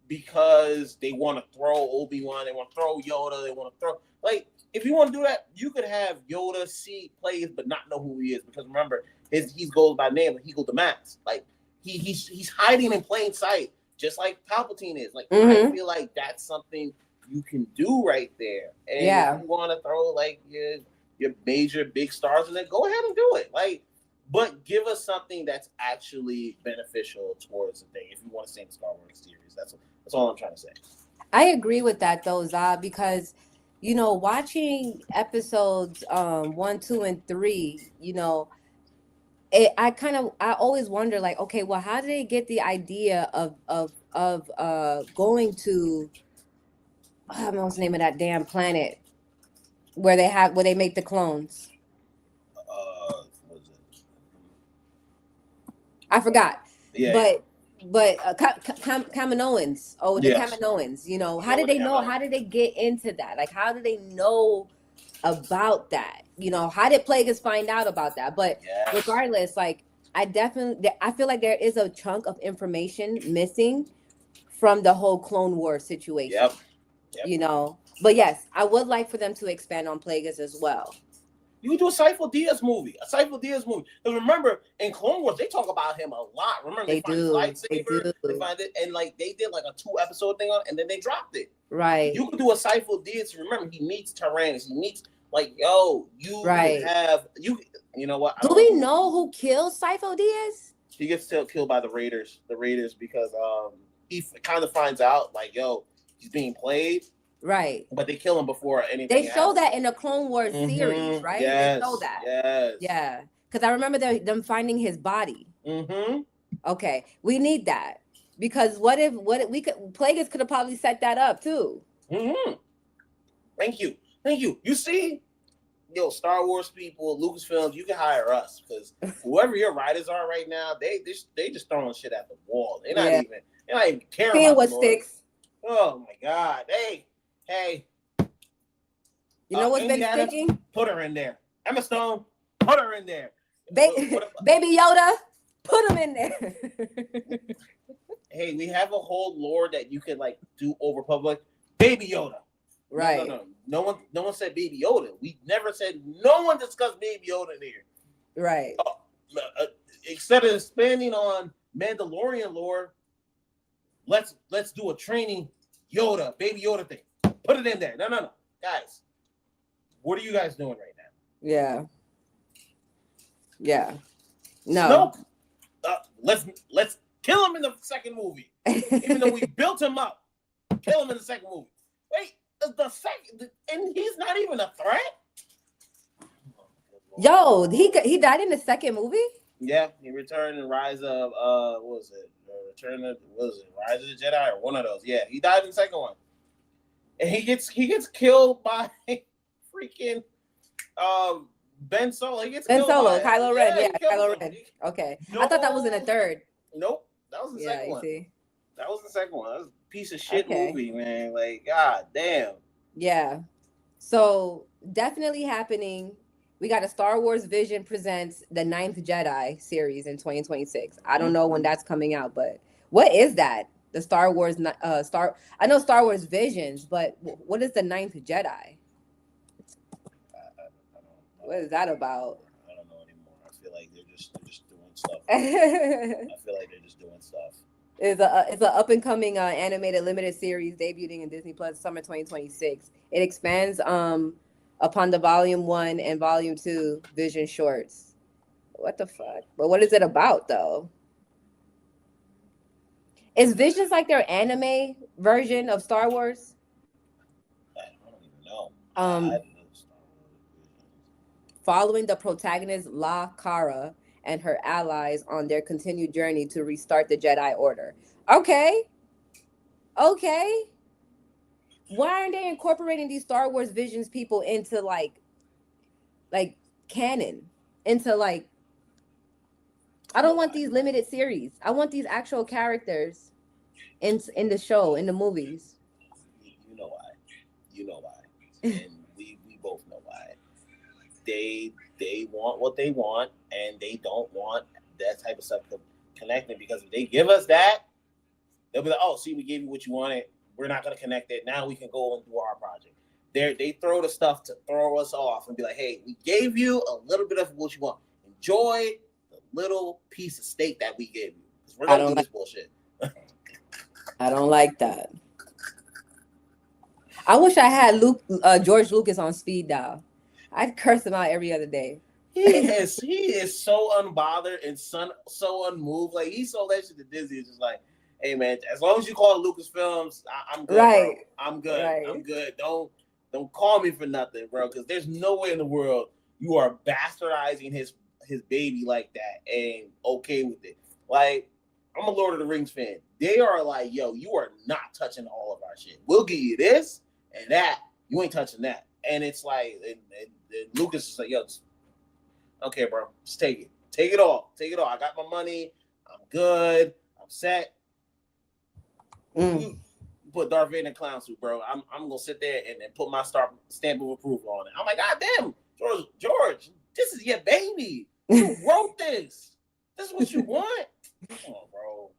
because they want to throw Obi-Wan, they want to throw Yoda, they want to throw like if you want to do that, you could have Yoda see Plagueis but not know who he is because remember he goes by name like Hego the Mask. Like he's hiding in plain sight just like Palpatine is. Like I feel like that's something you can do right there. And if you want to throw like your major big stars in there, go ahead and do it. Like, but give us something that's actually beneficial towards the thing. If you want to stay in the Star Wars series, that's all I'm trying to say. I agree with that though, Zah, because you know, watching episodes 1, 2, and 3, you know, I always wonder like, okay, well, how did they get the idea of going to I don't know what's the name of that damn planet where they make the clones? What is it? I forgot. Yeah. But Kaminoans, the Kaminoans, you know, how did they know? How did they get into that? Like, how did they know about that? You know, how did Plagueis find out about that? But regardless, like, I feel like there is a chunk of information missing from the whole Clone Wars situation. Yep. You know, but yes, I would like for them to expand on Plagueis as well. You can do a Sifo Dyas movie. Because remember, in Clone Wars, they talk about him a lot. Remember, they find his lightsaber. They find it, and like they did like a 2-episode thing on, and then they dropped it. Right. You can do a Sifo Dyas. Remember, he meets Tyrannus. He meets like you have you know what? Do we know who killed Sifo Dyas? He gets killed by the Raiders. The Raiders because he kind of finds out like he's being played. Right. But they kill him before anything. They show that in the Clone Wars series, right? Yes, they show that. Yes. Yeah. Because I remember them finding his body. Okay. We need that. Because what if we could Plagueis could have probably set that up too. Thank you. You see? Star Wars people, Lucasfilms, you can hire us because whoever your writers are right now, they just throwing shit at the wall. They're not even caring. Seeing what sticks. Oh my God. Hey. You know what's been sticking? Put her in there. Emma Stone, put her in there. Baby Yoda, put him in there. Hey, we have a whole lore that you can like do over public. Baby Yoda. Right. No one said Baby Yoda. We never said no one discussed Baby Yoda here. Right. Instead of expanding on Mandalorian lore, let's do a training Yoda, Baby Yoda thing. Put it in there. No. Guys, what are you guys doing right now? Yeah. Yeah. No. Snoke, let's kill him in the second movie, even though we built him up. Kill him in the second movie. Wait, the second, and he's not even a threat. Yo, he died in the second movie? Yeah, he returned in Rise of what was it? Return of what was it? Rise of the Jedi or one of those? Yeah, he died in the second one, and he gets killed by freaking Ben Solo. He gets Ben killed Solo, by Kylo Ren. Yeah, Kylo him. Ren. Okay, No, I thought that was in the third. Nope, that was the second You one. see. That was the second one. That was a piece of shit Okay. movie, man. Like, god damn. Yeah. So definitely happening. We got a Star Wars Vision presents the Ninth Jedi series in 2026. I don't know when that's coming out, but what is that? The Star Wars I know Star Wars Visions, but what is the Ninth Jedi? I don't know. What is that about? I don't know anymore. I feel like they're just doing stuff. I feel like they're just doing stuff. It's a up and coming animated limited series debuting in Disney Plus summer 2026. It expands upon the volume 1 and volume 2 Vision shorts. What the fuck? But what is it about though? Is Visions like their anime version of Star Wars? I don't even know. Um, I didn't know Star Wars. Following the protagonist La Cara and her allies on their continued journey to restart the Jedi Order. Okay. Why aren't they incorporating these Star Wars Visions people into like canon? Into like, I don't want these limited series. I want these actual characters in the show, in the movies. You know why. You know why. And we both know why. They want what they want, and they don't want that type of stuff connecting, because if they give us that, they'll be like, oh, see, we gave you what you wanted. We're not going to connect it. Now we can go and do our project. They throw the stuff to throw us off and be like, hey, we gave you a little bit of what you want. Enjoy the little piece of steak that we gave you. Because we're going to do this bullshit. I don't like that. I wish I had George Lucas on speed dial. I'd curse him out every other day. He is so unbothered and so unmoved. Like, he sold that shit to Disney. It's just like, hey man, as long as you call it Lucasfilms, I'm good, right. Bro. I'm good. Right. I'm good. Don't call me for nothing, bro. Because there's no way in the world you are bastardizing his baby like that and okay with it. Like, I'm a Lord of the Rings fan. They are like, yo, you are not touching all of our shit. We'll give you this and that. You ain't touching that. And it's like, and Lucas is like, yo, okay, bro, just take it. Take it all. Take it all. I got my money. I'm good. I'm set. You put Darth Vader in clown suit, bro. I'm gonna sit there and put my stamp of approval on it. I'm like, God damn, George, this is your baby. You wrote this. This is what you want. Come on, bro.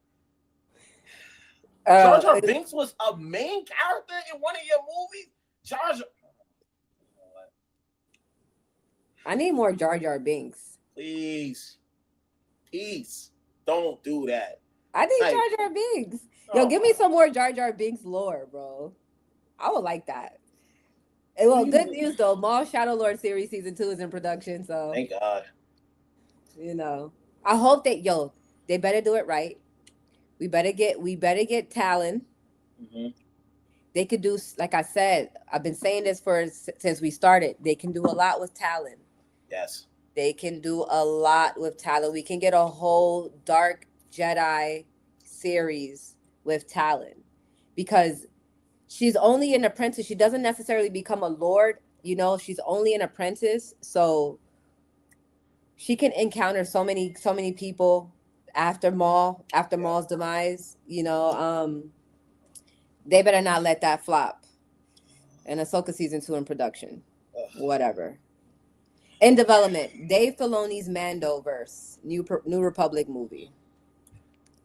Jar Jar Binks was a main character in one of your movies. Jar Jar. I need more Jar Jar Binks. Please. Don't do that. I need Jar Jar Binks. Yo, give me some more Jar Jar Binks lore, bro. I would like that. And, well, good news though. Maul Shadow Lord series season 2 is in production, so thank God. You know, I hope that they better do it right. We better get Talon. Mm-hmm. They could do, like I said, I've been saying this since we started. They can do a lot with Talon. Yes. They can do a lot with Talon. We can get a whole Dark Jedi series with Talon, because she's only an apprentice. She doesn't necessarily become a lord, she's only an apprentice, so she can encounter so many people after Maul's demise. They better not let that flop. And Ahsoka season 2 in production. Whatever. In development, Dave Filoni's Mandoverse, New Republic movie.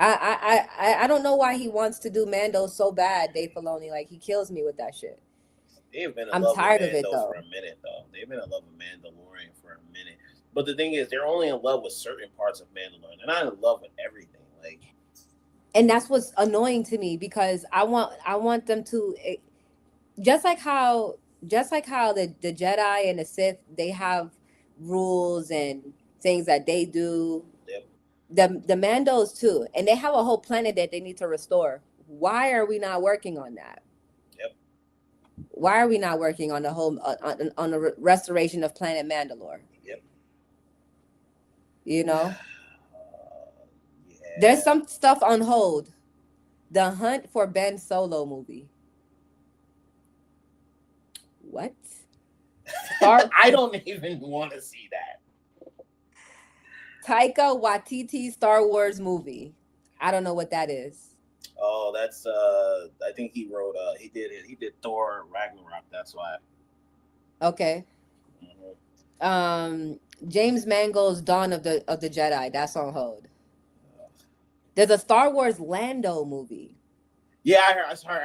I don't know why he wants to do Mando so bad, Dave Filoni. Like, he kills me with that shit. They've been I'm tired of it though. For a minute though. They've been in love with Mandalorian for a minute. But the thing is, they're only in love with certain parts of Mandalorian. They're not in love with everything. Like, and that's what's annoying to me, because I want them to, just like how the Jedi and the Sith, they have rules and things that they do. Yep. The Mandos too, and they have a whole planet that they need to restore. Why are we not working on that? Yep. Why are we not working on the whole on the restoration of Planet Mandalore? Yep. You know, there's Yeah. some stuff on hold. The Hunt for Ben Solo movie. What? Star I don't even want to see that. Taika Waititi Star Wars movie. I don't know what that is. Oh, that's I think he wrote he did Thor Ragnarok. That's why. Okay. Mhm. James Mangold's Dawn of the Jedi. That's on hold. There's a Star Wars Lando movie. Yeah, I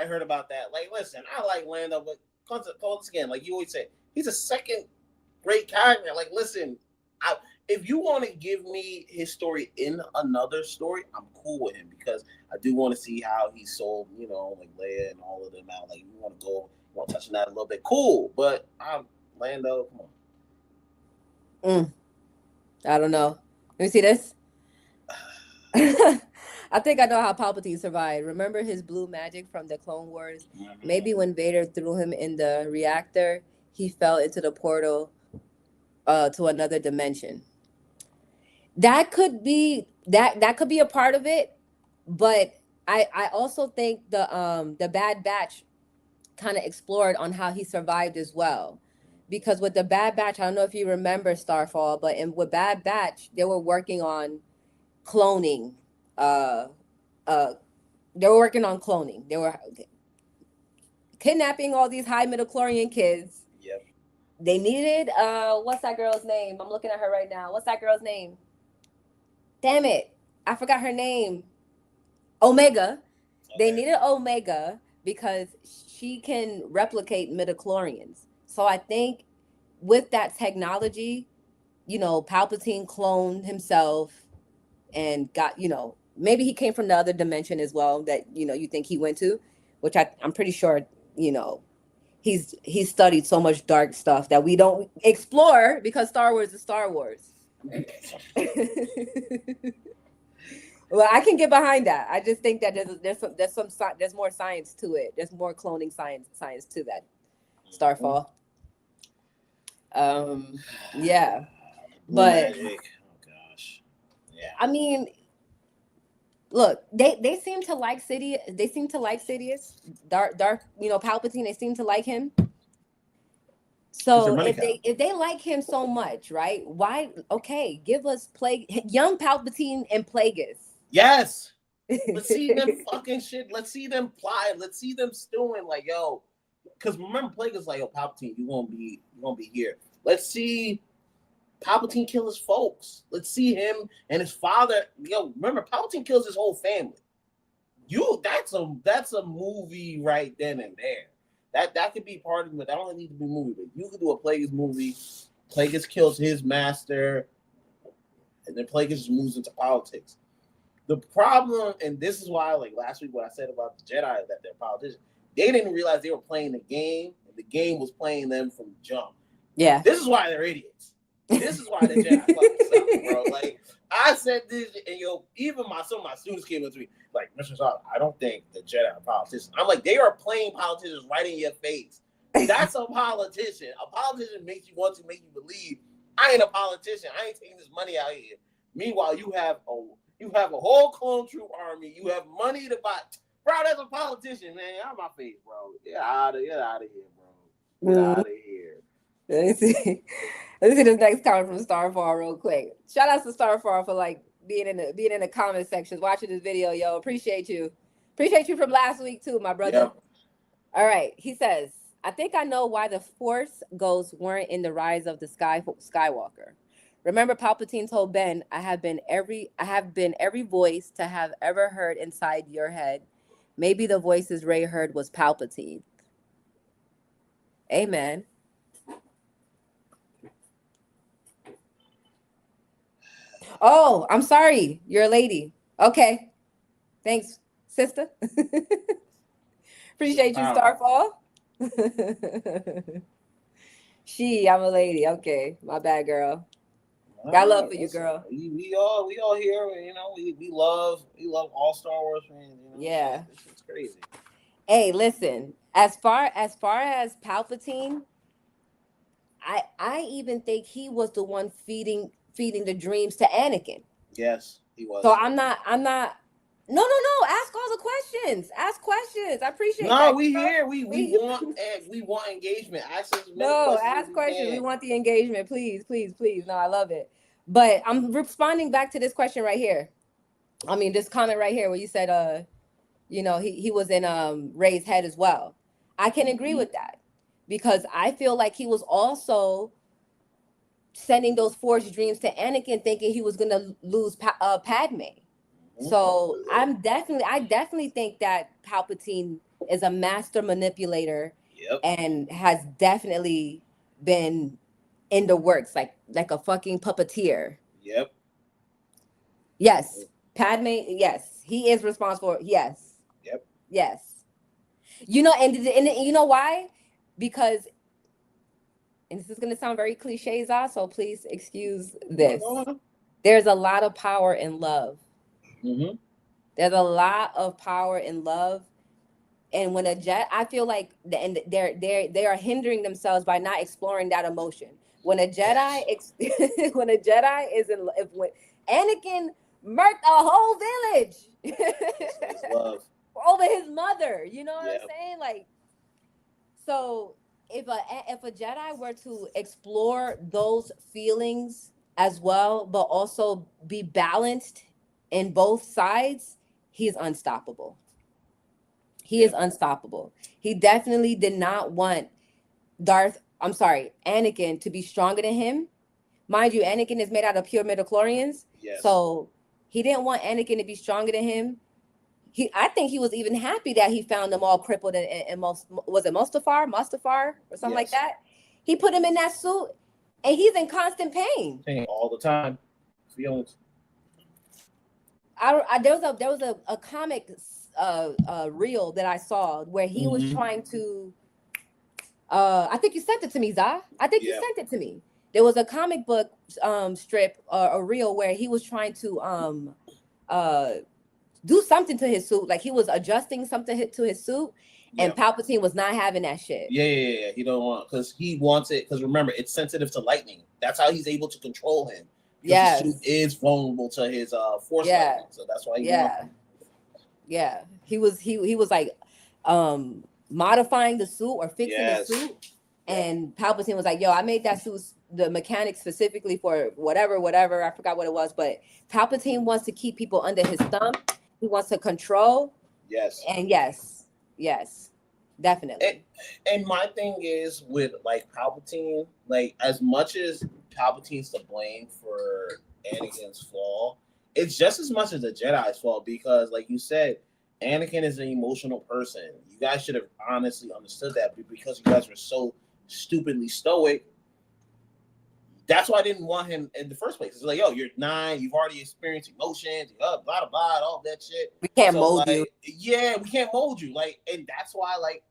heard about that. Like, listen, I like Lando, but once again, like you always say, he's a second great character. Like, listen, if you want to give me his story in another story, I'm cool with him because I do want to see how he sold, like Leia and all of them out. Like, you want to touch on that a little bit, cool. But Lando, come on. I don't know. Let me see this. I think I know how Palpatine survived. Remember his blue magic from the Clone Wars? Mm-hmm. Maybe when Vader threw him in the reactor, he fell into the portal to another dimension. That could be that could be a part of it, but I also think the Bad Batch kind of explored on how he survived as well. Because with the Bad Batch, I don't know if you remember Starfall, but with Bad Batch, they were working on cloning. Uh, they were working on cloning. They were kidnapping all these high midichlorian kids. Yep. They needed what's that girl's name? I'm looking at her right now. What's that girl's name? Damn it. I forgot her name. Omega. Okay. They needed Omega because she can replicate midichlorians. So I think with that technology, Palpatine cloned himself and got, maybe he came from the other dimension as well that, you think he went to, which I'm pretty sure, he's studied so much dark stuff that we don't explore because Star Wars is Star Wars. Well, I can get behind that. I just think that there's more science to it. There's more cloning science to that. Starfall. Yeah. But oh gosh. Yeah. I mean, look, they seem to like Sidious. They seem to like Sidious. Darth, Palpatine, they seem to like him. So if they like him so much, right? Why? Okay, give us young Palpatine and Plagueis. Yes. Let's see them fucking shit. Let's see them plot. Let's see them stewing. Like, yo, because remember, Plagueis like, yo, Palpatine, you won't be here. Let's see Palpatine kill his folks. Let's see him and his father. Yo, remember, Palpatine kills his whole family. That's a movie right then and there. That could be part of it. That don't need to be a movie, but you could do a Plagueis movie. Plagueis kills his master, and then Plagueis just moves into politics. The problem, and this is why, like last week, what I said about the Jedi, that they're politicians, they didn't realize they were playing the game, and the game was playing them from the jump. Yeah. This is why they're idiots. This is why the Jedi fucking suck, bro. Like, I said this, and even some of my students came up to me, like, Mr. Saab, I don't think the Jedi are politicians. I'm like, they are playing politicians right in your face. That's a politician. A politician makes you want to make you believe, I ain't a politician. I ain't taking this money out here. Meanwhile, you have a whole clone troop army. You have money to buy. Bro, that's a politician, man. Out of my face, bro. Get out of here, bro. Get out of here. Let me see this next comment from Starfall real quick. Shout out to Starfall for like being in the comment sections, watching this video, yo. Appreciate you from last week too, my brother. Yep. All right, he says, I think I know why the Force ghosts weren't in the Rise of the Skywalker. Remember, Palpatine told Ben, I have been every voice to have ever heard inside your head. Maybe the voices Rey heard was Palpatine. Amen. Oh, I'm sorry. You're a lady. Okay. Thanks, sister. Appreciate you, Starfall. I'm a lady. Okay. My bad, girl. Got love for you, girl. We all here. You know, we love all Star Wars fans. You know, Yeah. this shit's crazy. Hey, listen. As far as Palpatine, I even think he was the one feeding the dreams to Anakin. Yes, he was. So I'm not. No. Ask all the questions. Ask questions. I appreciate No, that. we Girl. here. We want engagement. Ask us as many No, questions as ask you questions. We can. want the engagement, please, please, please. No, I love it. But I'm responding back to this question right here. I mean, this comment right here where you said, he was in Ray's head as well. I can agree with that because I feel like he was also sending those forged dreams to Anakin, thinking he was gonna lose Padme. So I definitely think that Palpatine is a master manipulator. Yep. And has definitely been in the works, like a fucking puppeteer. Yep. Yes, Padme. Yes, he is responsible. Yes. Yep. Yes. And you know why? Because, and this is gonna sound very cliche, so please excuse this. There's a lot of power in love. Mm-hmm. There's a lot of power in love. And when I feel like they are hindering themselves by not exploring that emotion. When a Jedi, when a Jedi is when Anakin murked a whole village over his mother, you know what I'm saying? Like, so if a Jedi were to explore those feelings as well, but also be balanced in both sides, he's unstoppable. He is unstoppable. He definitely did not want Anakin to be stronger than him. Mind you, Anakin is made out of pure midichlorians. Yes. So he didn't want Anakin to be stronger than him. I think he was even happy that he found them all crippled and was it Mustafar or something like that. He put him in that suit and he's in constant pain. All the time. Feelings. There was a comic reel that I saw where he was trying to I think you sent it to me, Zah. I think you sent it to me. There was a comic book strip a reel where he was trying to do something to his suit, like he was adjusting something to his suit, and Palpatine was not having that shit. Yeah. He don't want, because he wants it, because remember, it's sensitive to lightning. That's how he's able to control him. Yeah, the suit is vulnerable to his force lightning, so that's why he wants it. Yeah, he was like modifying the suit or fixing the suit, and Palpatine was like, "Yo, I made that suit, the mechanics specifically for whatever. I forgot what it was, but Palpatine wants to keep people under his thumb. He wants to control." Yes. And yes, definitely. And my thing is with like Palpatine, like as much as Palpatine's to blame for Anakin's fall, it's just as much as the Jedi's fault, because like you said, Anakin is an emotional person. You guys should have honestly understood that, but because you guys were so stupidly stoic, that's why I didn't want him in the first place. It's like, yo, you're 9, you've already experienced emotions, blah blah blah, all that shit. We can't mold you. Yeah, we can't mold you. Like, and that's why, like,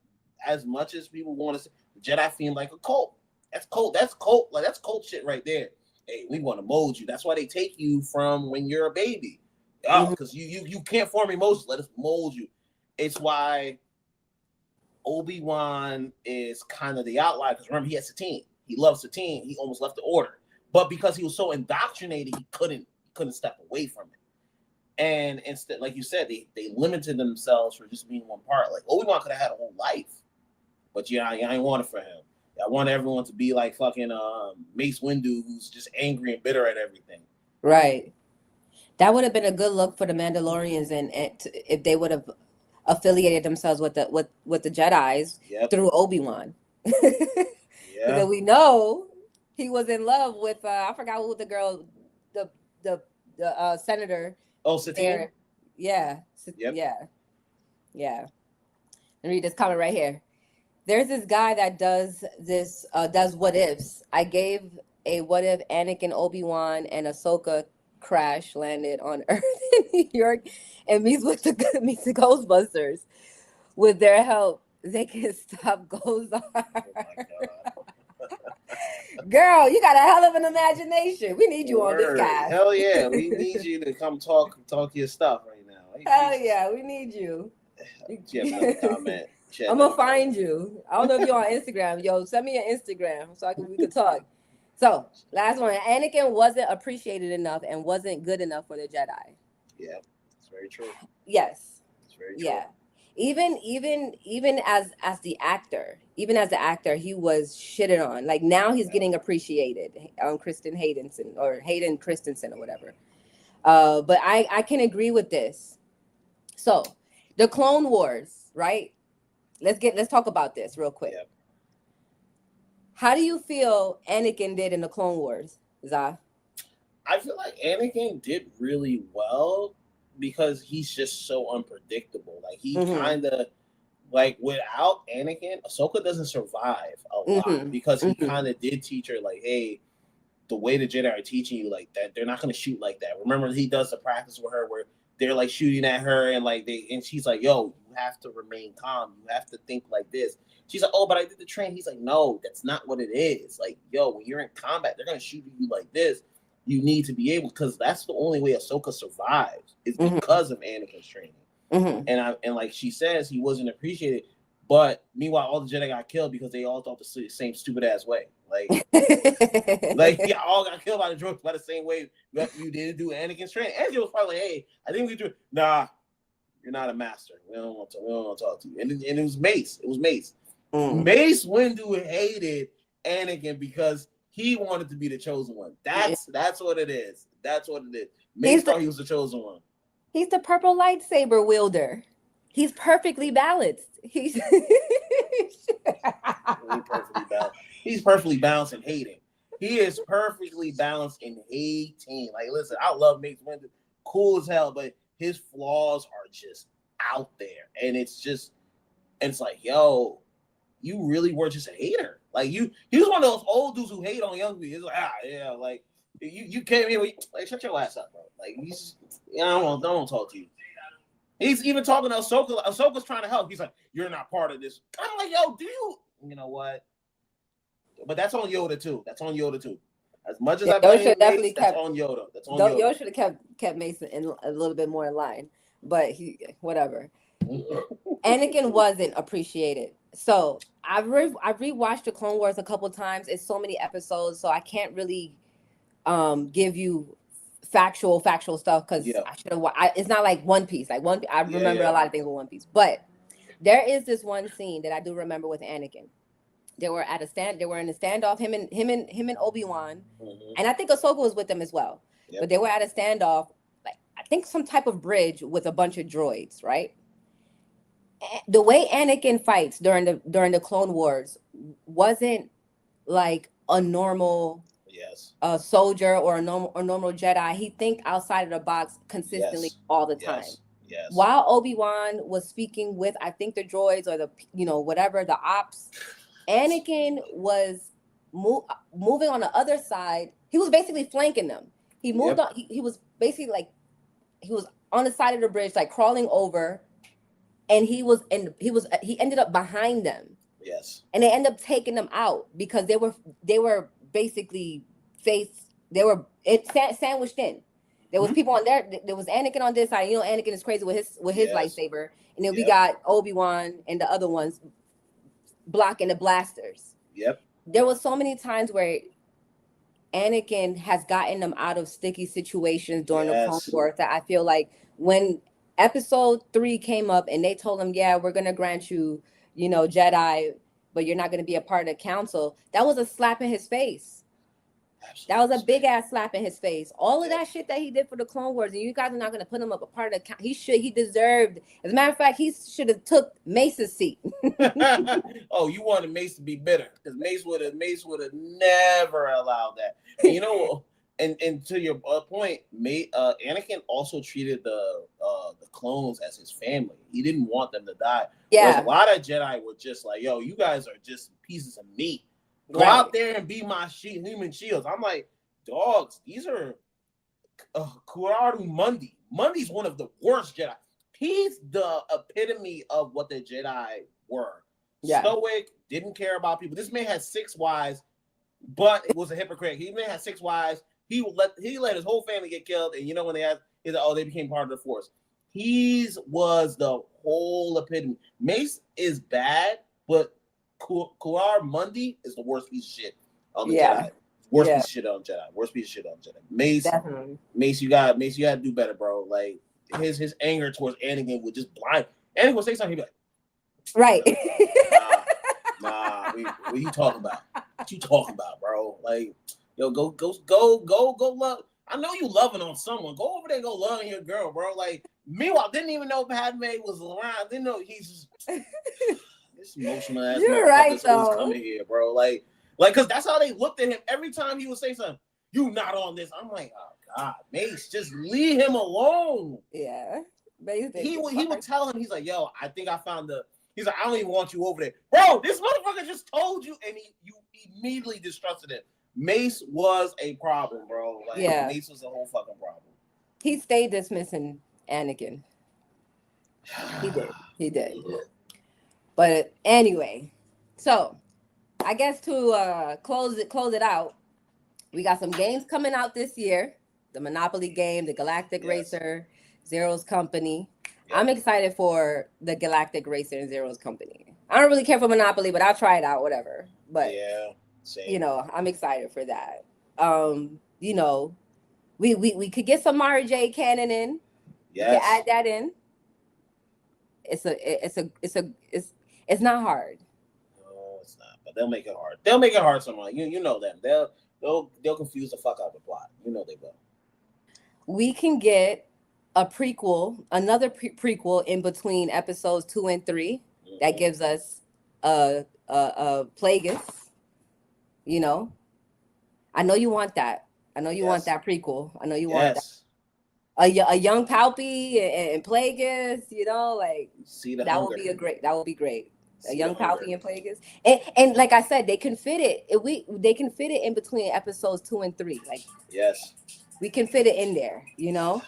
as much as people want to say Jedi feel like a cult, that's cult. Like, that's cult shit right there. Hey, we want to mold you. That's why they take you from when you're a baby. Oh, because you can't form emotions. Let us mold you. It's why Obi-Wan is kind of the outlier, because remember, he has Satine. He loves Satine. He almost left the order, but because he was so indoctrinated, he couldn't step away from it. And instead, like you said, they limited themselves for just being one part. Like Obi-Wan could have had a whole life, but I ain't want it for him. I want everyone to be like fucking Mace Windu, who's just angry and bitter at everything. Right. That would have been a good look for the Mandalorians, and if they would have affiliated themselves with the Jedis through Obi-Wan. Because we know he was in love with I forgot who the girl, the senator. Oh, Satine. Yeah. Yeah. Let me read this comment right here. There's this guy that does what ifs. I gave a what if Anakin, Obi-Wan, and Ahsoka crash landed on Earth in New York and meets the Ghostbusters. With their help, they can stop Gozar. Oh my God. Girl, you got a hell of an imagination. We need you on this Word. cast. Hell yeah. We need you to come talk your stuff right now. Hey, Hell Jesus. yeah, we need you. She have another comment. She had I'm gonna another find comment. you. I don't know if you're on Instagram. Yo, send me your Instagram so we could talk. So, last one. Anakin wasn't appreciated enough and wasn't good enough for the Jedi. Yeah, it's very true. Yes. It's very true. Yeah. Even as the actor, he was shitted on. Like now he's getting appreciated on Kristen Haydenson or Hayden Christensen or whatever. But I can agree with this. So, the Clone Wars, right? Let's talk about this real quick. Yep. How do you feel Anakin did in the Clone Wars, Zah? I feel like Anakin did really well because he's just so unpredictable. Like he kind of like without Anakin, Ahsoka doesn't survive a lot because he kind of did teach her like, hey, the way the Jedi are teaching you like that, they're not going to shoot like that. Remember, he does the practice with her where they're like shooting at her and like and she's like, yo, you have to remain calm. You have to think like this. She's like, oh, but I did the train. He's like, no, that's not what it is. Like, yo, when you're in combat, they're going to shoot you like this. You need to be able, because that's the only way Ahsoka survives is because of Anakin's training. And like she says, he wasn't appreciated. But meanwhile, all the Jedi got killed because they all thought the same stupid ass way. Like, like yeah, all got killed by the droids by the same way you didn't do Anakin's training. Anakin was probably like, hey, I think we do. Nah, you're not a master. We don't want to talk to you. And it was Mace. It was Mace. Mace Windu hated Anakin because he wanted to be the chosen one. That's what it is. That's what it is. Mace thought he was the chosen one. He's the purple lightsaber wielder. He's perfectly balanced. He's perfectly balanced. He's perfectly balanced and hating. He is perfectly balanced and hating. Like, listen, I love Mace Windu, cool as hell, but his flaws are just out there, and it's like, yo, you really were just a hater. Like he was one of those old dudes who hate on young people. He's like, like you came here, like shut your ass up, bro. Like I don't talk to you. He's even talking to Ahsoka. Ahsoka's trying to help. He's like, you're not part of this. I'm like, yo, you know what? But that's on Yoda too. As much as I blame Mace, that's on Yoda. Yoda should have kept Mason in a little bit more in line. But whatever. Anakin wasn't appreciated. So I've rewatched the Clone Wars a couple times. It's so many episodes, so I can't really give you factual stuff because I should have. It's not like One Piece. Like I remember a lot of things with One Piece, but there is this one scene that I do remember with Anakin. They were in a standoff. Him and Obi-Wan, and I think Ahsoka was with them as well. Yep. But they were at a standoff, like I think some type of bridge with a bunch of droids, right? The way Anakin fights during the Clone Wars wasn't like a normal soldier or a normal Jedi. He think outside of the box consistently all the time. Yes. While Obi-Wan was speaking with, I think the droids or the whatever the ops, Anakin was moving on the other side. He was basically flanking them. He moved on. He was basically like he was on the side of the bridge, like crawling over. And he ended up behind them. Yes. And they ended up taking them out because they were basically sandwiched in. There was people on there. There was Anakin on this side. Anakin is crazy with his lightsaber. And then we got Obi-Wan and the other ones blocking the blasters. Yep. There was so many times where Anakin has gotten them out of sticky situations during the Clone Wars that I feel like when Episode 3 came up and they told him, yeah, we're going to grant you, Jedi, but you're not going to be a part of the council. That was a slap in his face. Absolutely. That was a big ass slap in his face. All of that shit that he did for the Clone Wars, and you guys are not going to put him up a part of the council. He deserved. As a matter of fact, he should have took Mace's seat. Oh, you wanted Mace to be bitter because Mace would have never allowed that. And And to your point, Anakin also treated the clones as his family. He didn't want them to die. Yeah, whereas a lot of Jedi were just like, "Yo, you guys are just pieces of meat. Go out there and be my human shields." I'm like, dogs. These are Kuradu Mundi. Mundi's one of the worst Jedi. He's the epitome of what the Jedi were. Yeah. Stoic, didn't care about people. This man had 6 wives. but it was a hypocrite. He may have 6 wives. He let his whole family get killed, and you know when he's like, oh, they became part of the force. He was the whole epitome. Mace is bad, but Kuar Mundi is the worst piece of shit on the Jedi. Worst piece of shit on Jedi. Worst piece of shit on Jedi. Definitely. Mace, you got to do better, bro. Like his anger towards Anakin would just blind. Anakin would say something, he'd be like, right. Nah. What you talking about? What you talking about, bro? Like, yo, go love. I know you loving on someone. Go over there, go loving your girl, bro. Like, meanwhile, didn't even know Padme was around. Didn't know he's just this emotional ass You're right, motherfucker's always coming here, bro. Like, cause that's how they looked at him every time he would say something. You not on this. I'm like, oh God, Mace, just leave him alone. Yeah. He would tell him, he's like, yo, I think I found the. He's like, I don't even want you over there. Bro, this motherfucker just told you, and you immediately distrusted him. Mace was a problem, bro. Like, Mace was a whole fucking problem. He stayed dismissing Anakin. He did. But anyway, so I guess to close it out, we got some games coming out this year. The Monopoly game, the Galactic Racer, Zero's Company. I'm excited for the Galactic Racer and Zero's Company. I don't really care for Monopoly, but I'll try it out, whatever. But same. You know, I'm excited for that. You know, we could get some Mara J Cannon in. Yes. We can add that in. It's not hard. No, it's not. But they'll make it hard. They'll make it hard somehow. You know them. They'll confuse the fuck out of the plot. You know they will. We can get a prequel, another prequel in between episodes 2 and 3 that gives us a Plagueis. You know, I know you want that. I know you want that prequel. I know you want that. A young Palpy and Plagueis. You know, like that would be great. That would be great. A young Palpy and Plagueis, and like I said, they can fit it. They can fit it in between episodes 2 and 3. Like we can fit it in there. You know.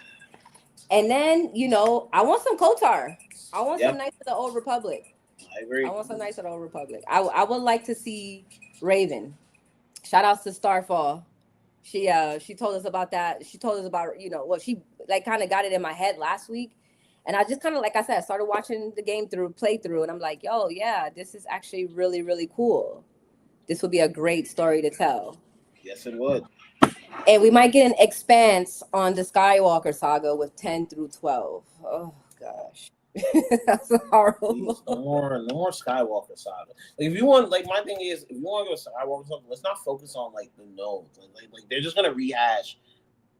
And then, you know, I want some Kotar. I want some Knights of the Old Republic. I agree. I want some Knights of the Old Republic. I would like to see Raven. Shout outs to Starfall. She told us about that. She told us about, you know, she like kind of got it in my head last week. And I just kind of, like I said, started watching the game playthrough. And I'm like, yo, yeah, this is actually really, really cool. This would be a great story to tell. Yes, it would. And we might get an expanse on the Skywalker saga with 10 through 12. Oh gosh, that's horrible. Please, no more Skywalker saga. Like, if you want, like, my thing is, if you want to go Skywalker saga, let's not focus on like the nodes. Like they're just gonna rehash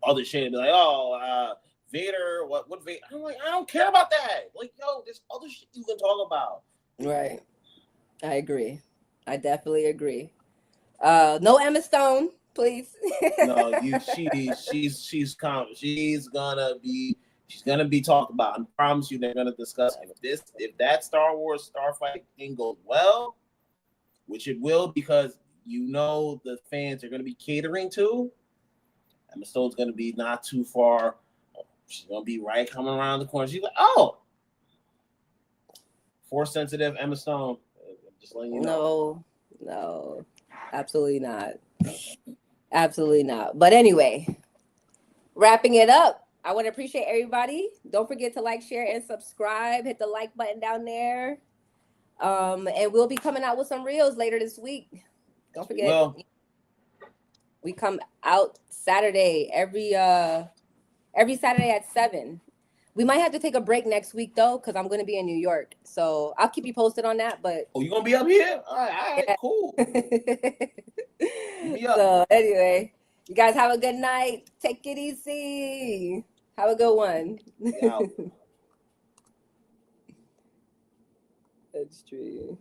other shit and be like, oh, Vader, what Vader? I'm like, I don't care about that. Like, yo, there's other shit you can talk about. Right. I agree. I definitely agree. No Emma Stone. Please. No, she's gonna be talked about. I promise you, they're gonna discuss if that Star Wars Starfight thing goes well, which it will, because you know the fans are gonna be catering to. Emma Stone's gonna be not too far. She's gonna be right coming around the corner. She's like, oh, Force sensitive Emma Stone. I'm just letting you know. No, absolutely not. Absolutely not. But anyway, wrapping it up, I want to appreciate everybody. Don't forget to like, share, and subscribe. Hit the like button down there. And we'll be coming out with some reels later this week. Don't forget. We come out Saturday, every Saturday at 7. We might have to take a break next week though, because I'm going to be in New York. So I'll keep you posted on that. But you're going to be up here? All right, cool. So anyway, you guys have a good night. Take it easy. Have a good one. That's true.